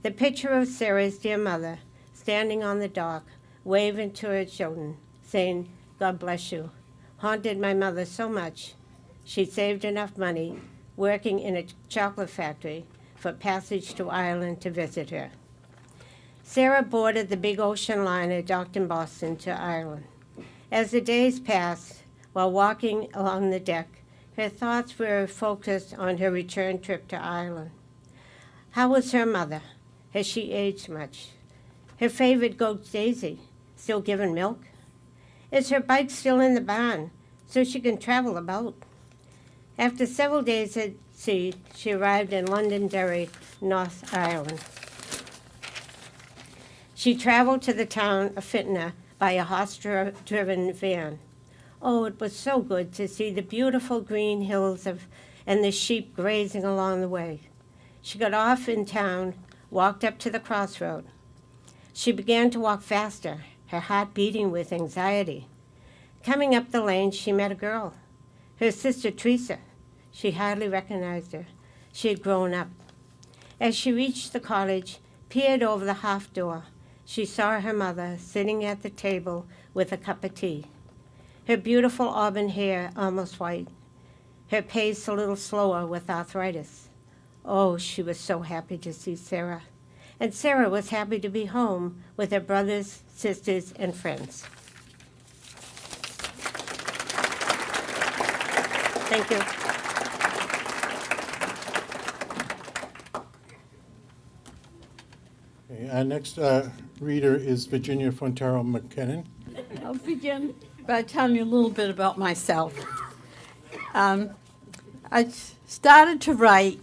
The picture of Sarah's dear mother standing on the dock, waving to her children, saying, "God bless you," haunted my mother so much she saved enough money working in a chocolate factory for passage to Ireland to visit her. Sarah boarded the big ocean liner docked in Boston to Ireland. As the days passed, while walking along the deck, her thoughts were focused on her return trip to Ireland. How was her mother? Has she aged much? Her favorite goat, Daisy, still giving milk? Is her bike still in the barn so she can travel about? After several days at sea, she arrived in Londonderry, North Ireland. She traveled to the town of Fitna by a horse-driven van. Oh, it was so good to see the beautiful green hills and the sheep grazing along the way. She got off in town, walked up to the crossroad. She began to walk faster, her heart beating with anxiety. Coming up the lane, she met a girl, her sister Teresa. She hardly recognized her. She had grown up. As she reached the cottage, peered over the half door, she saw her mother sitting at the table with a cup of tea. Her beautiful auburn hair almost white, her pace a little slower with arthritis. Oh, she was so happy to see Sarah. And Sarah was happy to be home with her brothers, sisters, and friends. Thank you. Okay, our next reader is Virginia Fontero McKinnon. I'll begin by telling you a little bit about myself. I started to write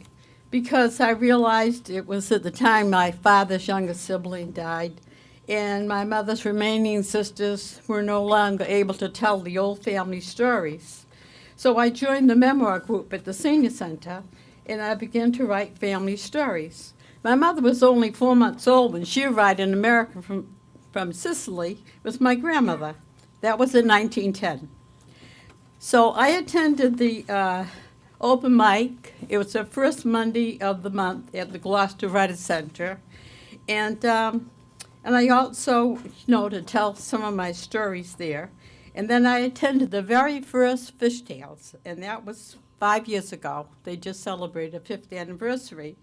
because I realized it was at the time my father's youngest sibling died, and my mother's remaining sisters were no longer able to tell the old family stories. So I joined the memoir group at the senior center, and I began to write family stories. My mother was only 4 months old when she arrived in America from Sicily with my grandmother. That was in 1910. So I attended the open mic. It was the first Monday of the month at the Gloucester Writers Center. And I also, to tell some of my stories there. And then I attended the very first Fishtails, and that was 5 years ago. They just celebrated a 5th anniversary.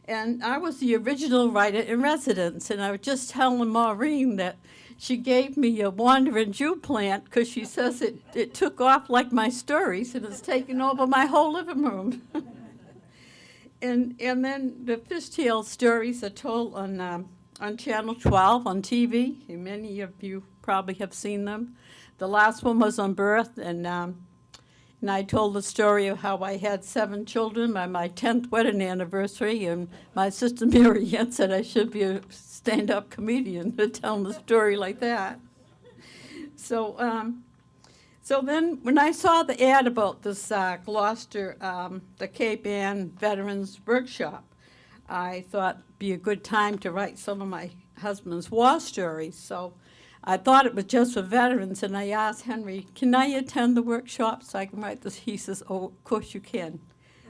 And I was the original writer in residence, and I was just telling Maureen that she gave me a wandering Jew plant because she says it took off like my stories, and it's taken over my whole living room. and then the Fishtail stories are told on Channel 12 on TV, and many of you probably have seen them. The last one was on birth, and I told the story of how I had 7 children by my 10th wedding anniversary, and my sister Mary Ann said I should be a stand-up comedian to tell the story like that. So then when I saw the ad about this Gloucester, the Cape Ann Veterans Workshop, I thought it'd be a good time to write some of my husband's war stories. So I thought it was just for veterans, and I asked Henry, can I attend the workshop so I can write this? He says, oh, of course you can.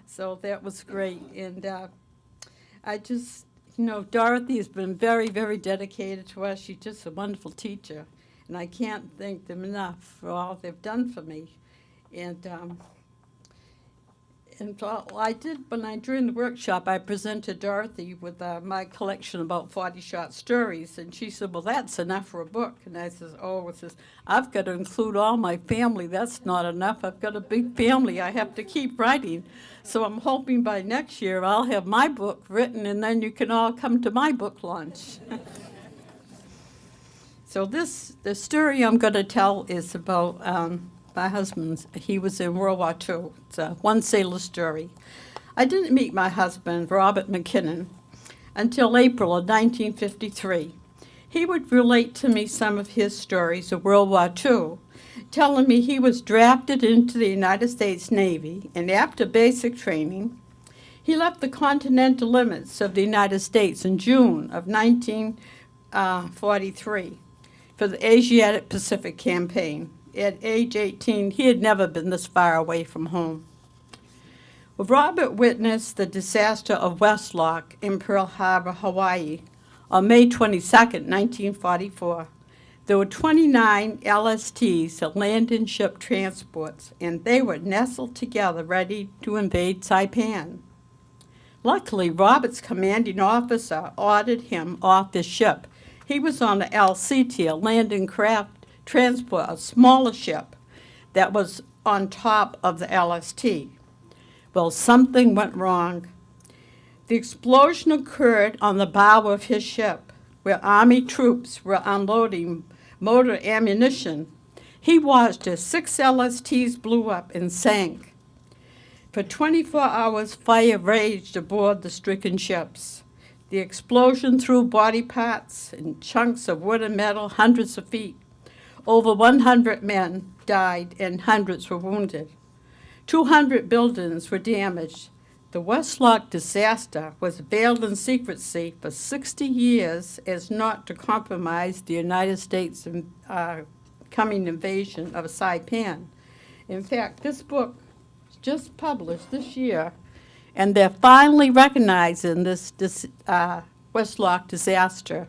So that was great. And I just, Dorothy has been very, very dedicated to us. She's just a wonderful teacher, and I can't thank them enough for all they've done for me. And so I did, during the workshop, I presented Dorothy with my collection of about 40 short stories, and she said, well, that's enough for a book. And I says, I've got to include all my family. That's not enough. I've got a big family. I have to keep writing. So I'm hoping by next year I'll have my book written, and then you can all come to my book launch. So the story I'm going to tell is about my husband. He was in World War II. It's a one sailor story. I didn't meet my husband, Robert McKinnon, until April of 1953. He would relate to me some of his stories of World War II, telling me he was drafted into the United States Navy, and after basic training, he left the continental limits of the United States in June of 1943 for the Asiatic Pacific Campaign. At age 18, he had never been this far away from home. Well, Robert witnessed the disaster of Westlock in Pearl Harbor, Hawaii, on May 22, 1944. There were 29 LSTs, the landing ship transports, and they were nestled together ready to invade Saipan. Luckily, Robert's commanding officer ordered him off his ship. He was on the LCT, a landing craft transport, a smaller ship that was on top of the LST. Well, something went wrong. The explosion occurred on the bow of his ship, where Army troops were unloading motor ammunition. He watched as 6 LSTs blew up and sank. For 24 hours, fire raged aboard the stricken ships. The explosion threw body parts and chunks of wood and metal hundreds of feet. Over 100 men died and hundreds were wounded. 200 buildings were damaged. The Westlock disaster was veiled in secrecy for 60 years as not to compromise the United States' coming invasion of Saipan. In fact, this book was just published this year, and they're finally recognizing this Westlock disaster.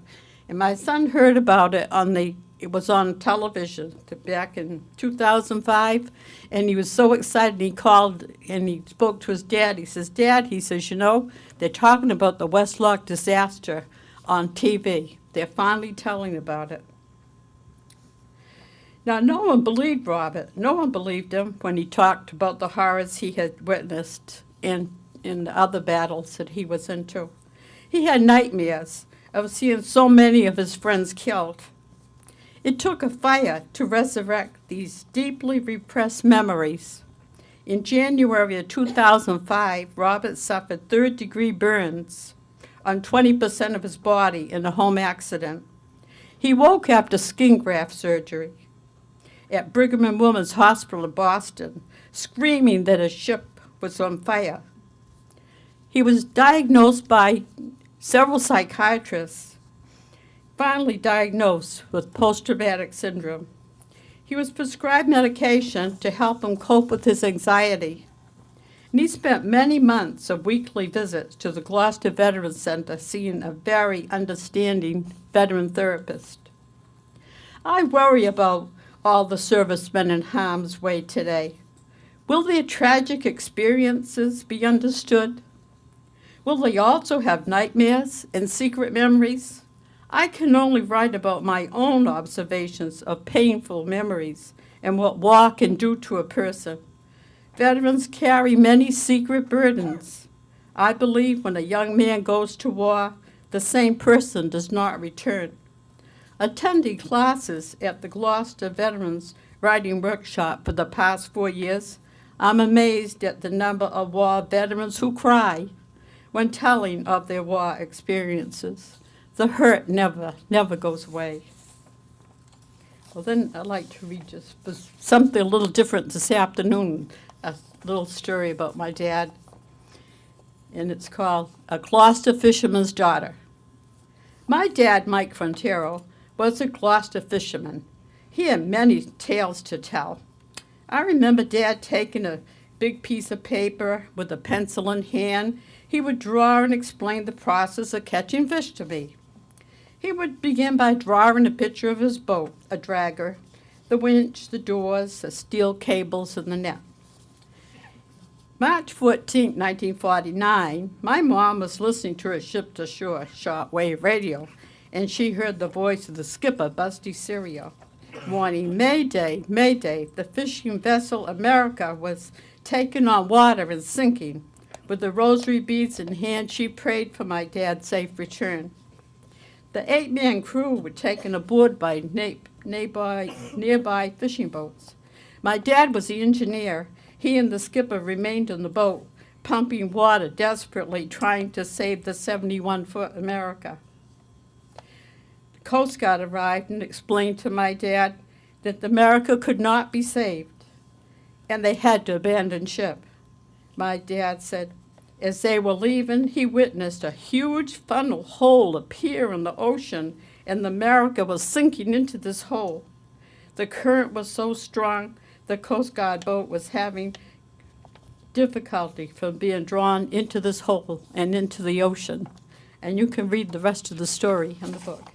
And my son heard about it on the it was on television back in 2005, and he was so excited. He called and he spoke to his dad. He says, "Dad," he says, "you know, they're talking about the West Loch disaster on TV. They're finally telling about it." Now, no one believed Robert. No one believed him when he talked about the horrors he had witnessed in the other battles that he was into. He had nightmares of seeing so many of his friends killed. It took a fire to resurrect these deeply repressed memories. In January of 2005, Robert suffered third-degree burns on 20% of his body in a home accident. He woke after skin graft surgery at Brigham and Women's Hospital in Boston, screaming that his ship was on fire. He was diagnosed by several psychiatrists, finally diagnosed with post-traumatic syndrome. He was prescribed medication to help him cope with his anxiety. And he spent many months of weekly visits to the Gloucester Veterans Center, seeing a very understanding veteran therapist. I worry about all the servicemen in harm's way today. Will their tragic experiences be understood? Will they also have nightmares and secret memories? I can only write about my own observations of painful memories and what war can do to a person. Veterans carry many secret burdens. I believe when a young man goes to war, the same person does not return. Attending classes at the Gloucester Veterans Writing Workshop for the past 4 years, I'm amazed at the number of war veterans who cry when telling of their war experiences. The hurt never goes away. Well, then I'd like to read just something a little different this afternoon, a little story about my dad, and it's called A Gloucester Fisherman's Daughter. My dad, Mike Frontero, was a Gloucester fisherman. He had many tales to tell. I remember Dad taking a big piece of paper with a pencil in hand. He would draw and explain the process of catching fish to me. He would begin by drawing a picture of his boat, a dragger, the winch, the doors, the steel cables, and the net. March 14, 1949, my mom was listening to her ship-to-shore shortwave radio, and she heard the voice of the skipper, Busty Sirio, warning, "Mayday, Mayday, the fishing vessel America was taken on water and sinking." With the rosary beads in hand, she prayed for my dad's safe return. The 8-man crew were taken aboard by nearby fishing boats. My dad was the engineer. He and the skipper remained in the boat, pumping water desperately, trying to save the 71-foot America. The Coast Guard arrived and explained to my dad that the America could not be saved, and they had to abandon ship. My dad said, as they were leaving, he witnessed a huge funnel hole appear in the ocean, and the America was sinking into this hole. The current was so strong, the Coast Guard boat was having difficulty from being drawn into this hole and into the ocean. And you can read the rest of the story in the book.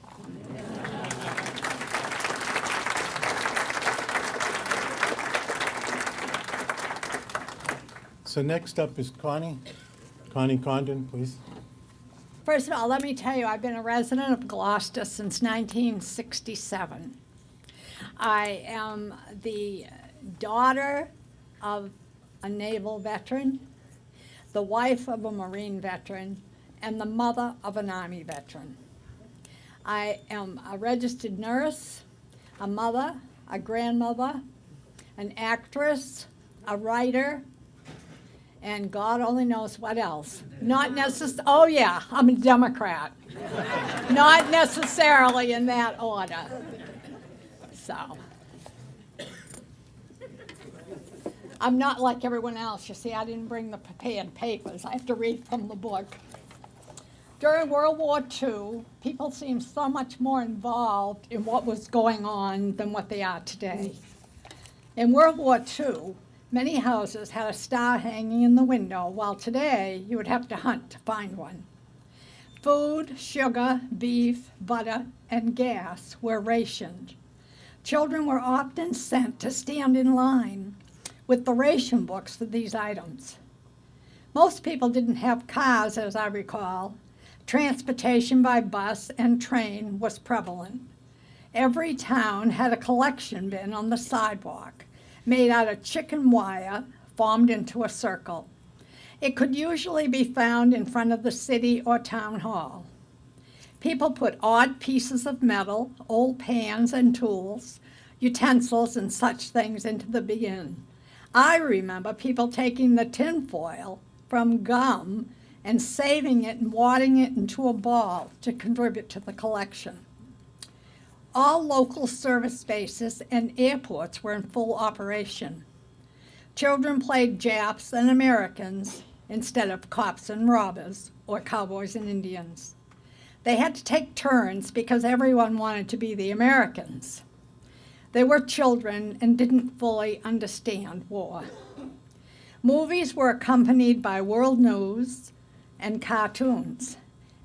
So next up is Connie. Connie Condon, please. First of all, let me tell you, I've been a resident of Gloucester since 1967. I am the daughter of a naval veteran, the wife of a Marine veteran, and the mother of an Army veteran. I am a registered nurse, a mother, a grandmother, an actress, a writer, and God only knows what else. Not necessarily, oh yeah, I'm a Democrat. Not necessarily in that order. So, I'm not like everyone else. You see, I didn't bring the prepared papers. I have to read from the book. During World War II, people seemed so much more involved in what was going on than what they are today. In World War II, many houses had a star hanging in the window, while today you would have to hunt to find one. Food, sugar, beef, butter, and gas were rationed. Children were often sent to stand in line with the ration books for these items. Most people didn't have cars, as I recall. Transportation by bus and train was prevalent. Every town had a collection bin on the sidewalk made out of chicken wire formed into a circle. It could usually be found in front of the city or town hall. People put odd pieces of metal, old pans and tools, utensils and such things into the bin. I remember people taking the tin foil from gum and saving it and wadding it into a ball to contribute to the collection. All local service spaces and airports were in full operation. Children played Japs and Americans instead of cops and robbers or cowboys and Indians. They had to take turns because everyone wanted to be the Americans. They were children and didn't fully understand war. Movies were accompanied by world news and cartoons.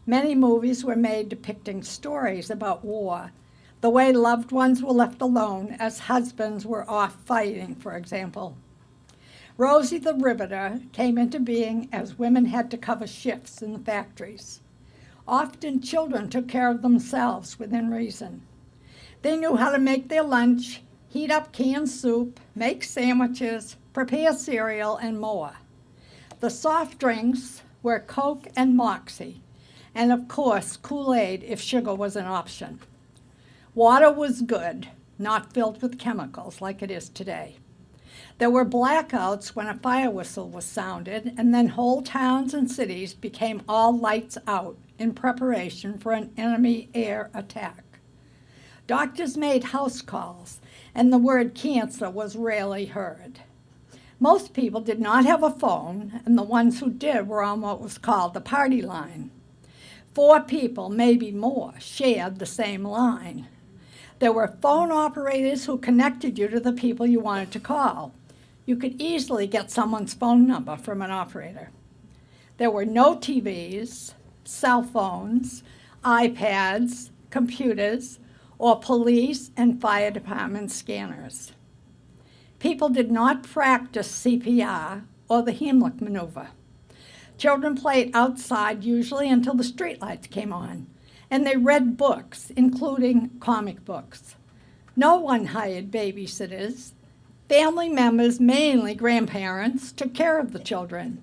Many movies were made depicting stories about war, the way loved ones were left alone as husbands were off fighting, for example. Rosie the Riveter came into being as women had to cover shifts in the factories. Often children took care of themselves within reason. They knew how to make their lunch, heat up canned soup, make sandwiches, prepare cereal, and more. The soft drinks were Coke and Moxie, and of course Kool-Aid if sugar was an option. Water was good, not filled with chemicals like it is today. There were blackouts when a fire whistle was sounded, and then whole towns and cities became all lights out in preparation for an enemy air attack. Doctors made house calls, and the word cancer was rarely heard. Most people did not have a phone, and the ones who did were on what was called the party line. 4 people, maybe more, shared the same line. There were phone operators who connected you to the people you wanted to call. You could easily get someone's phone number from an operator. There were no TVs, cell phones, iPads, computers, or police and fire department scanners. People did not practice CPR or the Heimlich maneuver. Children played outside usually until the streetlights came on, and they read books, including comic books. No one hired babysitters. Family members, mainly grandparents, took care of the children.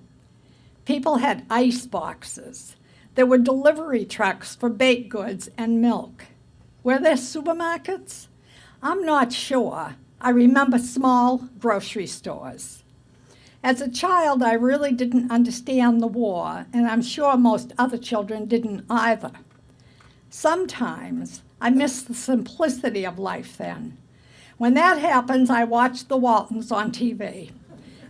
People had ice boxes. There were delivery trucks for baked goods and milk. Were there supermarkets? I'm not sure. I remember small grocery stores. As a child, I really didn't understand the war, and I'm sure most other children didn't either. Sometimes I miss the simplicity of life then. When that happens, I watch the Waltons on TV.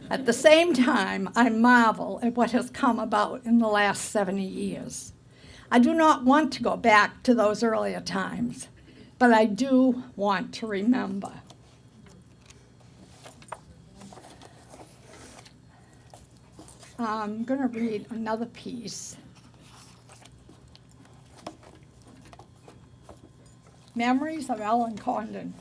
At the same time, I marvel at what has come about in the last 70 years. I do not want to go back to those earlier times, but I do want to remember. I'm going to read another piece. Memories of Ellen Condon.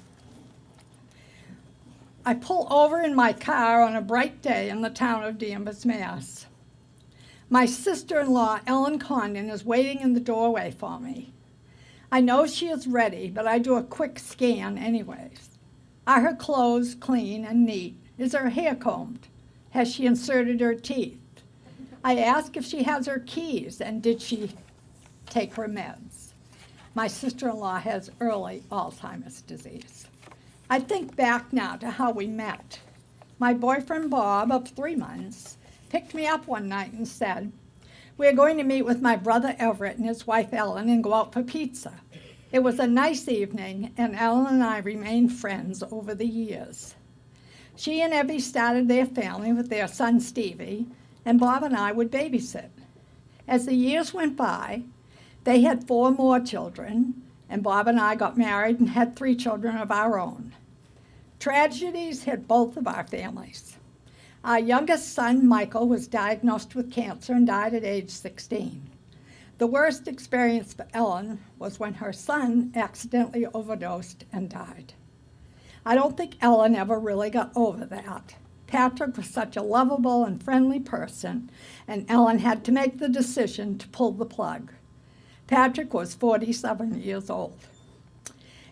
I pull over in my car on a bright day in the town of Danvers, Mass. My sister-in-law, Ellen Condon, is waiting in the doorway for me. I know she is ready, but I do a quick scan anyways. Are her clothes clean and neat? Is her hair combed? Has she inserted her teeth? I ask if she has her keys and did she take her meds. My sister-in-law has early Alzheimer's disease. I think back now to how we met. My boyfriend Bob, of 3 months, picked me up one night and said, "We're going to meet with my brother Everett and his wife Ellen and go out for pizza." It was a nice evening, and Ellen and I remained friends over the years. She and Evie started their family with their son Stevie, and Bob and I would babysit. As the years went by, they had 4 more children, and Bob and I got married and had 3 children of our own. Tragedies hit both of our families. Our youngest son, Michael, was diagnosed with cancer and died at age 16. The worst experience for Ellen was when her son accidentally overdosed and died. I don't think Ellen ever really got over that. Patrick was such a lovable and friendly person, and Ellen had to make the decision to pull the plug. Patrick was 47 years old.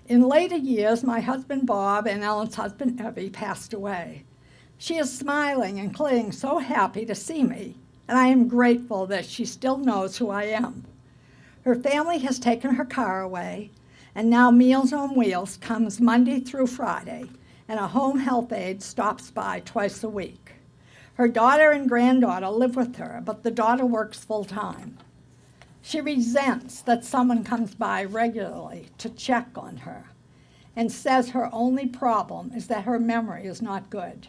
In later years, my husband Bob and Ellen's husband Evie passed away. She is smiling and clearly so happy to see me, and I am grateful that she still knows who I am. Her family has taken her car away, and now Meals on Wheels comes Monday through Friday, and a home health aide stops by twice a week. Her daughter and granddaughter live with her, but the daughter works full-time. She resents that someone comes by regularly to check on her and says her only problem is that her memory is not good.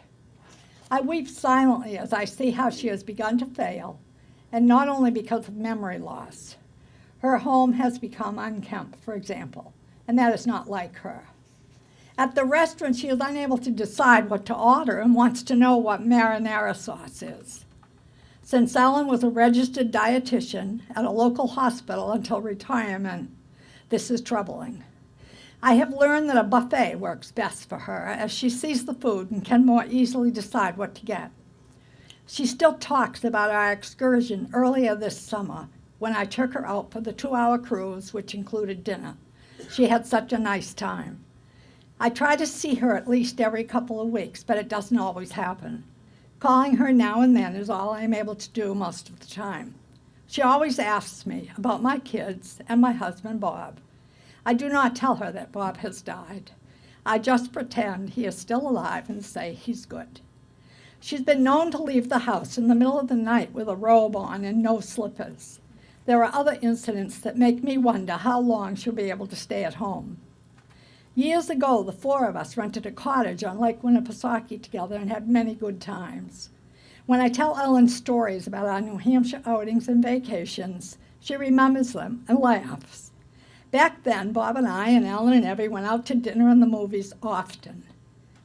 I weep silently as I see how she has begun to fail, and not only because of memory loss. Her home has become unkempt, for example, and that is not like her. At the restaurant, she is unable to decide what to order and wants to know what marinara sauce is. Since Ellen was a registered dietitian at a local hospital until retirement, this is troubling. I have learned that a buffet works best for her as she sees the food and can more easily decide what to get. She still talks about our excursion earlier this summer when I took her out for the 2-hour cruise, which included dinner. She had such a nice time. I try to see her at least every couple of weeks, but it doesn't always happen. Calling her now and then is all I'm able to do most of the time. She always asks me about my kids and my husband, Bob. I do not tell her that Bob has died. I just pretend he is still alive and say he's good. She's been known to leave the house in the middle of the night with a robe on and no slippers. There are other incidents that make me wonder how long she'll be able to stay at home. Years ago, the 4 of us rented a cottage on Lake Winnipesaukee together and had many good times. When I tell Ellen stories about our New Hampshire outings and vacations, she remembers them and laughs. Back then, Bob and I and Ellen and Evie went out to dinner and the movies often.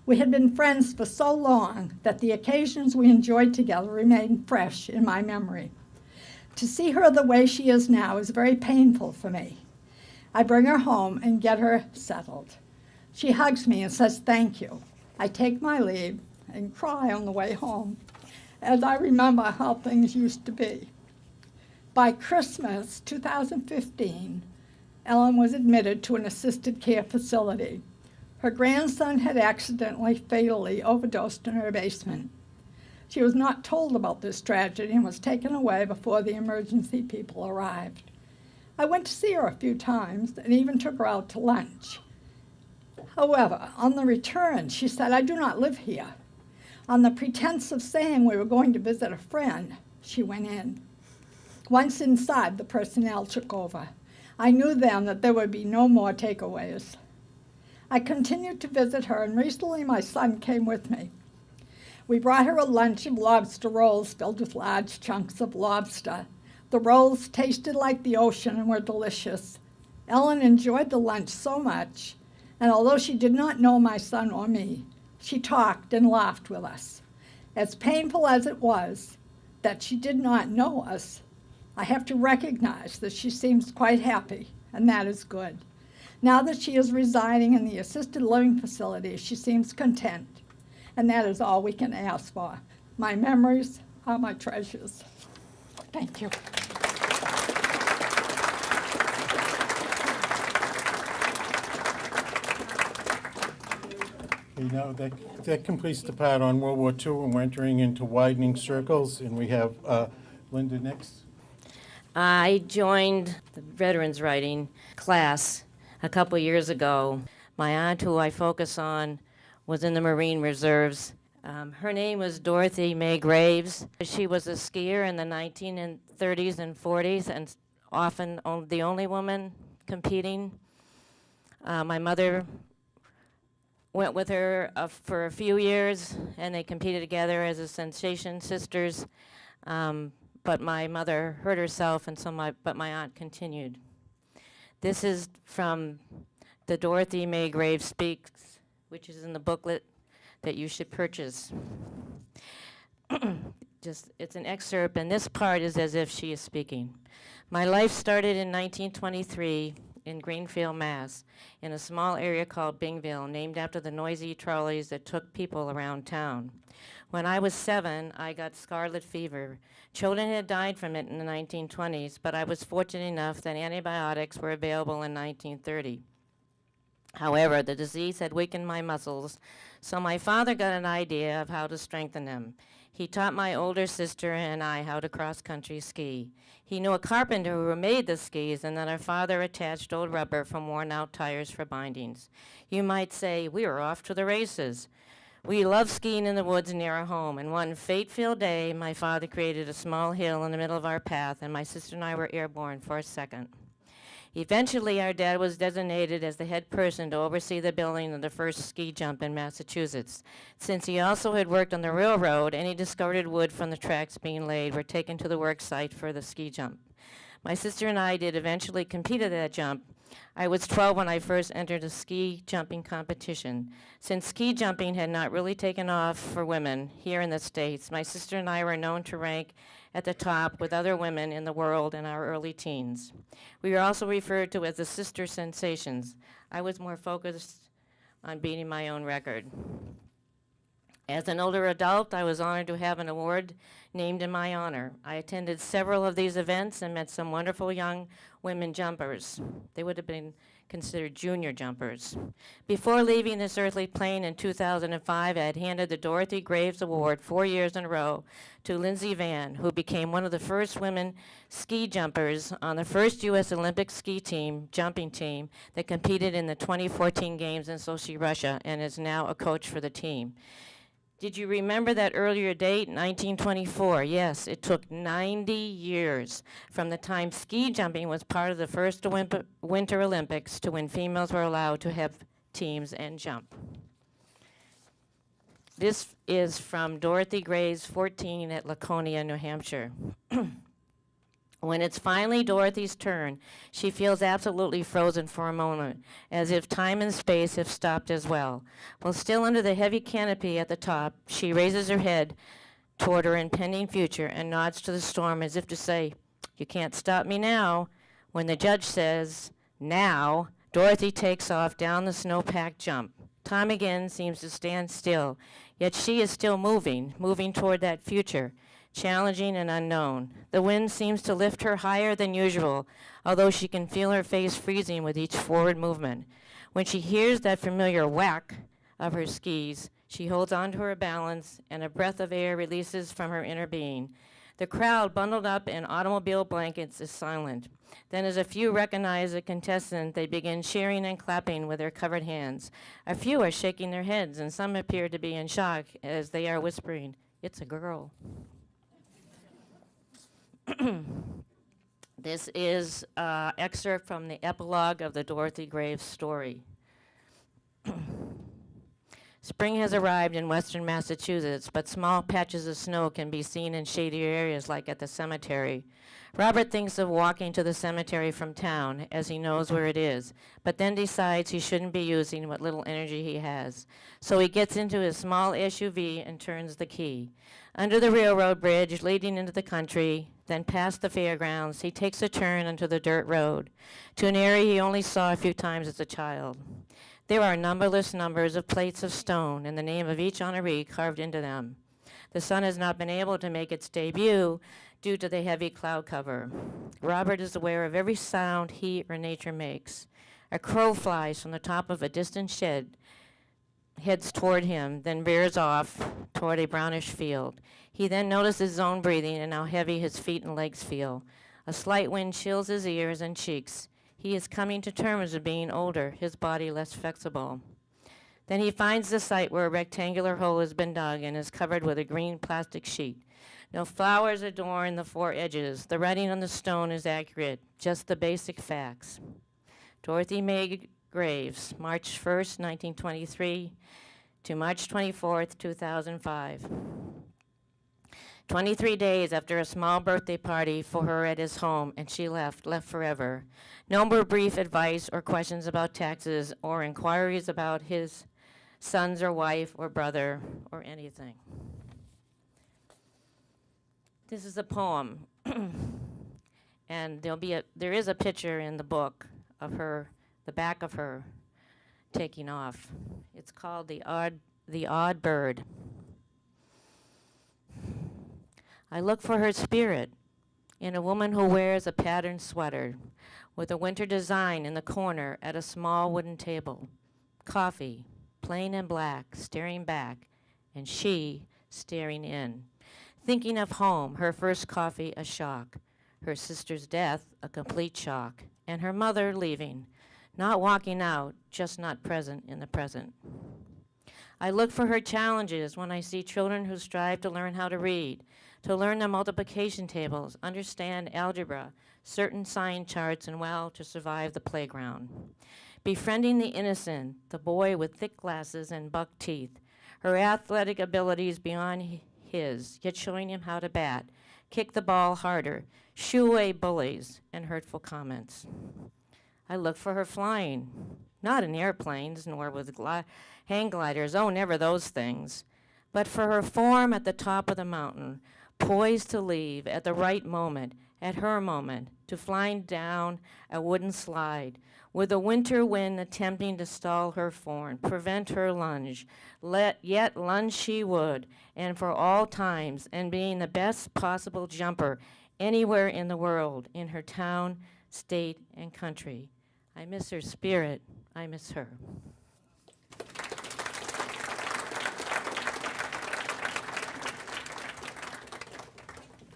We had been friends for so long that the occasions we enjoyed together remain fresh in my memory. To see her the way she is now is very painful for me. I bring her home and get her settled. She hugs me and says thank you. I take my leave and cry on the way home as I remember how things used to be. By Christmas 2015, Ellen was admitted to an assisted care facility. Her grandson had accidentally, fatally overdosed in her basement. She was not told about this tragedy and was taken away before the emergency people arrived. I went to see her a few times and even took her out to lunch. However, on the return, she said, "I do not live here." On the pretense of saying we were going to visit a friend, she went in. Once inside, the personnel took over. I knew then that there would be no more takeaways. I continued to visit her, and recently my son came with me. We brought her a lunch of lobster rolls filled with large chunks of lobster. The rolls tasted like the ocean and were delicious. Ellen enjoyed the lunch so much, and although she did not know my son or me, she talked and laughed with us. As painful as it was that she did not know us, I have to recognize that she seems quite happy, and that is good. Now that she is residing in the assisted living facility, she seems content, and that is all we can ask for. My memories are my treasures. Thank you. Okay, now that completes the part on World War II, and we're entering into widening circles, and we have Linda next. I joined the veterans writing class a couple years ago. My aunt, who I focus on, was in the Marine Reserves. Her name was Dorothy May Graves. She was a skier in the 1930s and 40s, and often the only woman competing. My mother went with her for a few years, and they competed together as a Sensation Sisters. But my mother hurt herself, and but my aunt continued. This is from the Dorothy May Graves Speaks, which is in the booklet that you should purchase. It's an excerpt, and this part is as if she is speaking. My life started in 1923 in Greenfield, Mass, in a small area called Bingville, named after the noisy trolleys that took people around town. When I was 7, I got scarlet fever. Children had died from it in the 1920s, but I was fortunate enough that antibiotics were available in 1930. However, the disease had weakened my muscles, so my father got an idea of how to strengthen them. He taught my older sister and I how to cross-country ski. He knew a carpenter who made the skis, and then our father attached old rubber from worn-out tires for bindings. You might say we were off to the races. We loved skiing in the woods near our home, and one fate-filled day, my father created a small hill in the middle of our path, and my sister and I were airborne for a second. Eventually, our dad was designated as the head person to oversee the building of the first ski jump in Massachusetts. Since he also had worked on the railroad, any discarded wood from the tracks being laid were taken to the work site for the ski jump. My sister and I did eventually compete at that jump. I was 12 when I first entered a ski jumping competition. Since ski jumping had not really taken off for women here in the States, my sister and I were known to rank at the top with other women in the world in our early teens. We were also referred to as the sister sensations. I was more focused on beating my own record. As an older adult, I was honored to have an award named in my honor. I attended several of these events and met some wonderful young women jumpers. They would have been considered junior jumpers. Before leaving this earthly plane in 2005, I had handed the Dorothy Graves Award 4 years in a row to Lindsey Vann, who became one of the first women ski jumpers on the first U.S. Olympic ski team, jumping team, that competed in the 2014 Games in Sochi, Russia, and is now a coach for the team. Did you remember that earlier date, 1924? Yes, it took 90 years from the time ski jumping was part of the first Winter Olympics to when females were allowed to have teams and jump. This is from Dorothy Graves 14 at Laconia, New Hampshire. When it's finally Dorothy's turn, she feels absolutely frozen for a moment, as if time and space have stopped as well. While still under the heavy canopy at the top, she raises her head toward her impending future and nods to the storm as if to say, "You can't stop me now." When the judge says, "Now," Dorothy takes off down the snow-packed jump. Time again seems to stand still, yet she is still moving toward that future, challenging and unknown. The wind seems to lift her higher than usual, although she can feel her face freezing with each forward movement. When she hears that familiar whack of her skis, she holds on to her balance, and a breath of air releases from her inner being. The crowd, bundled up in automobile blankets, is silent. Then, as a few recognize a contestant, they begin cheering and clapping with their covered hands. A few are shaking their heads, and some appear to be in shock as they are whispering, "It's a girl." This is an excerpt from the epilogue of the Dorothy Graves story. Spring has arrived in western Massachusetts, but small patches of snow can be seen in shadier areas like at the cemetery. Robert thinks of walking to the cemetery from town, as he knows where it is, but then decides he shouldn't be using what little energy he has. So he gets into his small SUV and turns the key. Under the railroad bridge leading into the country, then past the fairgrounds, he takes a turn onto the dirt road, to an area he only saw a few times as a child. There are numberless numbers of plates of stone and the name of each honoree carved into them. The sun has not been able to make its debut due to the heavy cloud cover. Robert is aware of every sound heat or nature makes. A crow flies from the top of a distant shed, heads toward him, then veers off toward a brownish field. He then notices his own breathing and how heavy his feet and legs feel. A slight wind chills his ears and cheeks. He is coming to terms with being older, his body less flexible. Then he finds the site where a rectangular hole has been dug and is covered with a green plastic sheet. No flowers adorn the four edges. The writing on the stone is accurate, just the basic facts. Dorothy May Graves, March 1st, 1923 to March 24th, 2005. 23 days after a small birthday party for her at his home, and she left forever. No more brief advice or questions about taxes or inquiries about his sons or wife or brother or anything. This is a poem, and there is a picture in the book of her, the back of her, taking off. It's called The Odd Bird. I look for her spirit in a woman who wears a patterned sweater with a winter design in the corner at a small wooden table. Coffee, plain and black, staring back, and she staring in. Thinking of home, her first coffee a shock, her sister's death a complete shock, and her mother leaving, not walking out, just not present in the present. I look for her challenges when I see children who strive to learn how to read, to learn the multiplication tables, understand algebra, certain sign charts, and well, to survive the playground. Befriending the innocent, the boy with thick glasses and buck teeth, her athletic abilities beyond his, yet showing him how to bat, kick the ball harder, shoo away bullies and hurtful comments. I look for her flying, not in airplanes nor with hang gliders, oh, never those things, but for her form at the top of the mountain, poised to leave at the right moment, at her moment, to flying down a wooden slide, with a winter wind attempting to stall her form, prevent her lunge, yet lunge she would, and for all times, and being the best possible jumper anywhere in the world, in her town, state, and country. I miss her spirit. I miss her.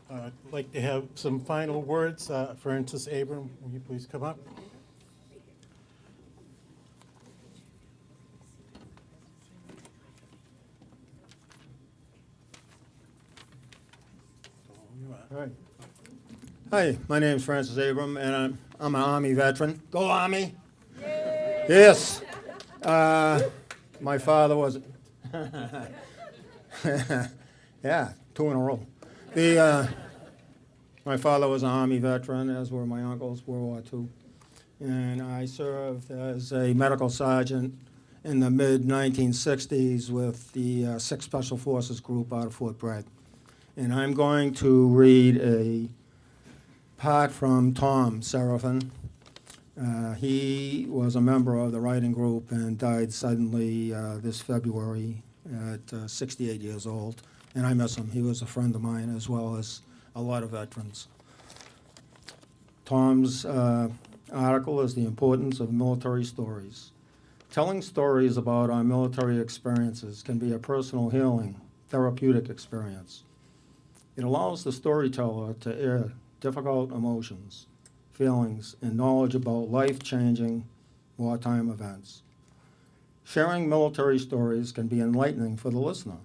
I'd like to have some final words. Francis Abram, will you please come up? Right. Hi, my name is Francis Abram, and I'm an Army veteran. Go Army! Yay! Yes. My father was. Yeah, 2 in a row. My father was an Army veteran, as were my uncles, World War II. And I served as a medical sergeant in the mid-1960s with the 6th Special Forces Group out of Fort Bragg. And I'm going to read a part from Tom Seraphin. He was a member of the writing group and died suddenly this February at 68 years old. And I miss him. He was a friend of mine as well as a lot of veterans. Tom's article is The Importance of Military Stories. Telling stories about our military experiences can be a personal healing, therapeutic experience. It allows the storyteller to air difficult emotions, feelings, and knowledge about life-changing wartime events. Sharing military stories can be enlightening for the listener.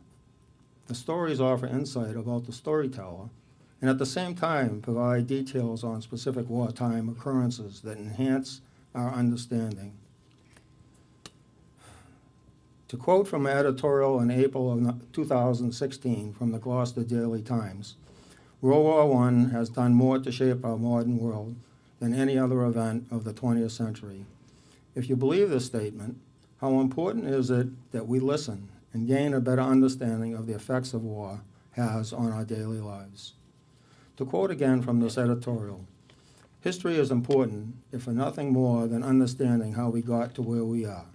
The stories offer insight about the storyteller and at the same time provide details on specific wartime occurrences that enhance our understanding. To quote from an editorial in April of 2016 from the Gloucester Daily Times, World War I has done more to shape our modern world than any other event of the 20th century. If you believe this statement, how important is it that we listen and gain a better understanding of the effects of war has on our daily lives? To quote again from this editorial, history is important, if for nothing more than understanding how we got to where we are.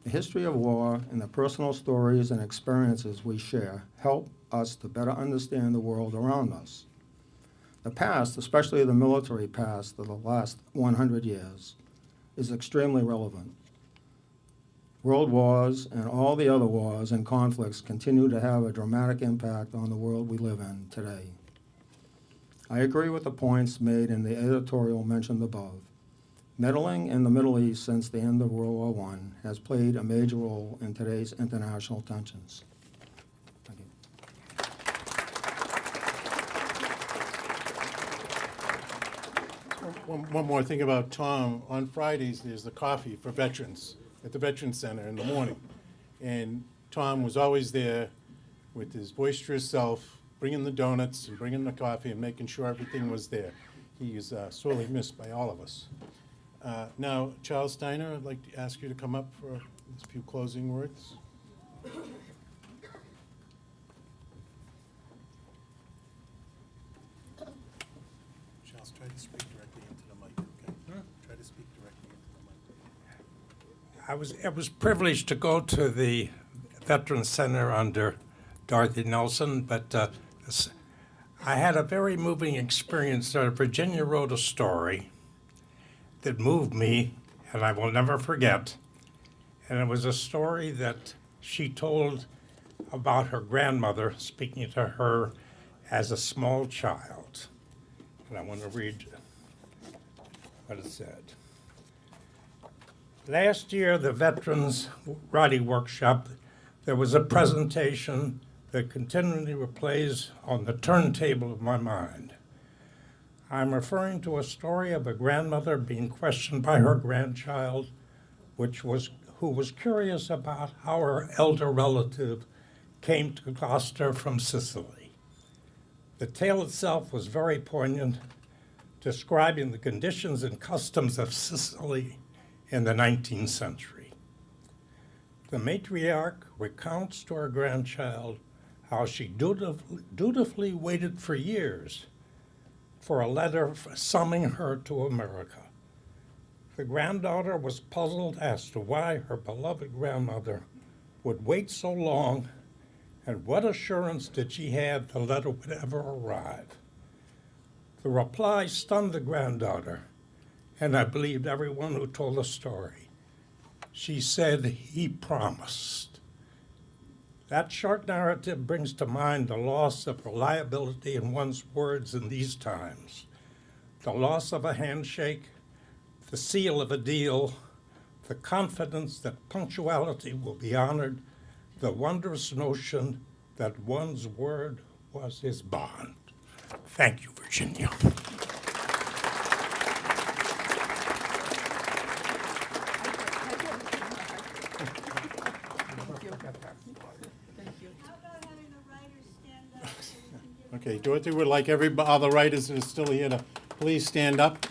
The history of war and the personal stories and experiences we share help us to better understand the world around us. The past, especially the military past of the last 100 years, is extremely relevant. World wars and all the other wars and conflicts continue to have a dramatic impact on the world we live in today. I agree with the points made in the editorial mentioned above. Meddling in the Middle East since the end of World War I has played a major role in today's international tensions. Thank you. One more thing about Tom. On Fridays, there's the coffee for veterans at the Veterans Center in the morning. And Tom was always there with his boisterous self, bringing the donuts and bringing the coffee and making sure everything was there. He is sorely missed by all of us. Now, Charles Steiner, I'd like to ask you to come up for a few closing words. Charles, try to speak directly into the mic, okay? Try to speak directly into I was privileged to go to the Veterans Center under Dorothy Nelson, but I had a very moving experience there. Virginia wrote a story that moved me, and I will never forget. And it was a story that she told about her grandmother speaking to her as a small child. And I want to read what it said. Last year, the Veterans Writing Workshop, there was a presentation that continually plays on the turntable of my mind. I'm referring to a story of a grandmother being questioned by her grandchild, who was curious about how her elder relative came to Gloucester from Sicily. The tale itself was very poignant, describing the conditions and customs of Sicily in the 19th century. The matriarch recounts to her grandchild how she dutifully waited for years for a letter summoning her to America. The granddaughter was puzzled as to why her beloved grandmother would wait so long, and what assurance did she have the letter would ever arrive. The reply stunned the granddaughter, and I believed everyone who told the story. She said, "He promised." That short narrative brings to mind the loss of reliability in one's words in these times, the loss of a handshake, the seal of a deal, the confidence that punctuality will be honored, the wondrous notion that one's word was his bond. Thank you, Virginia. Okay, Dorothy would like all the writers that are still here to please stand up.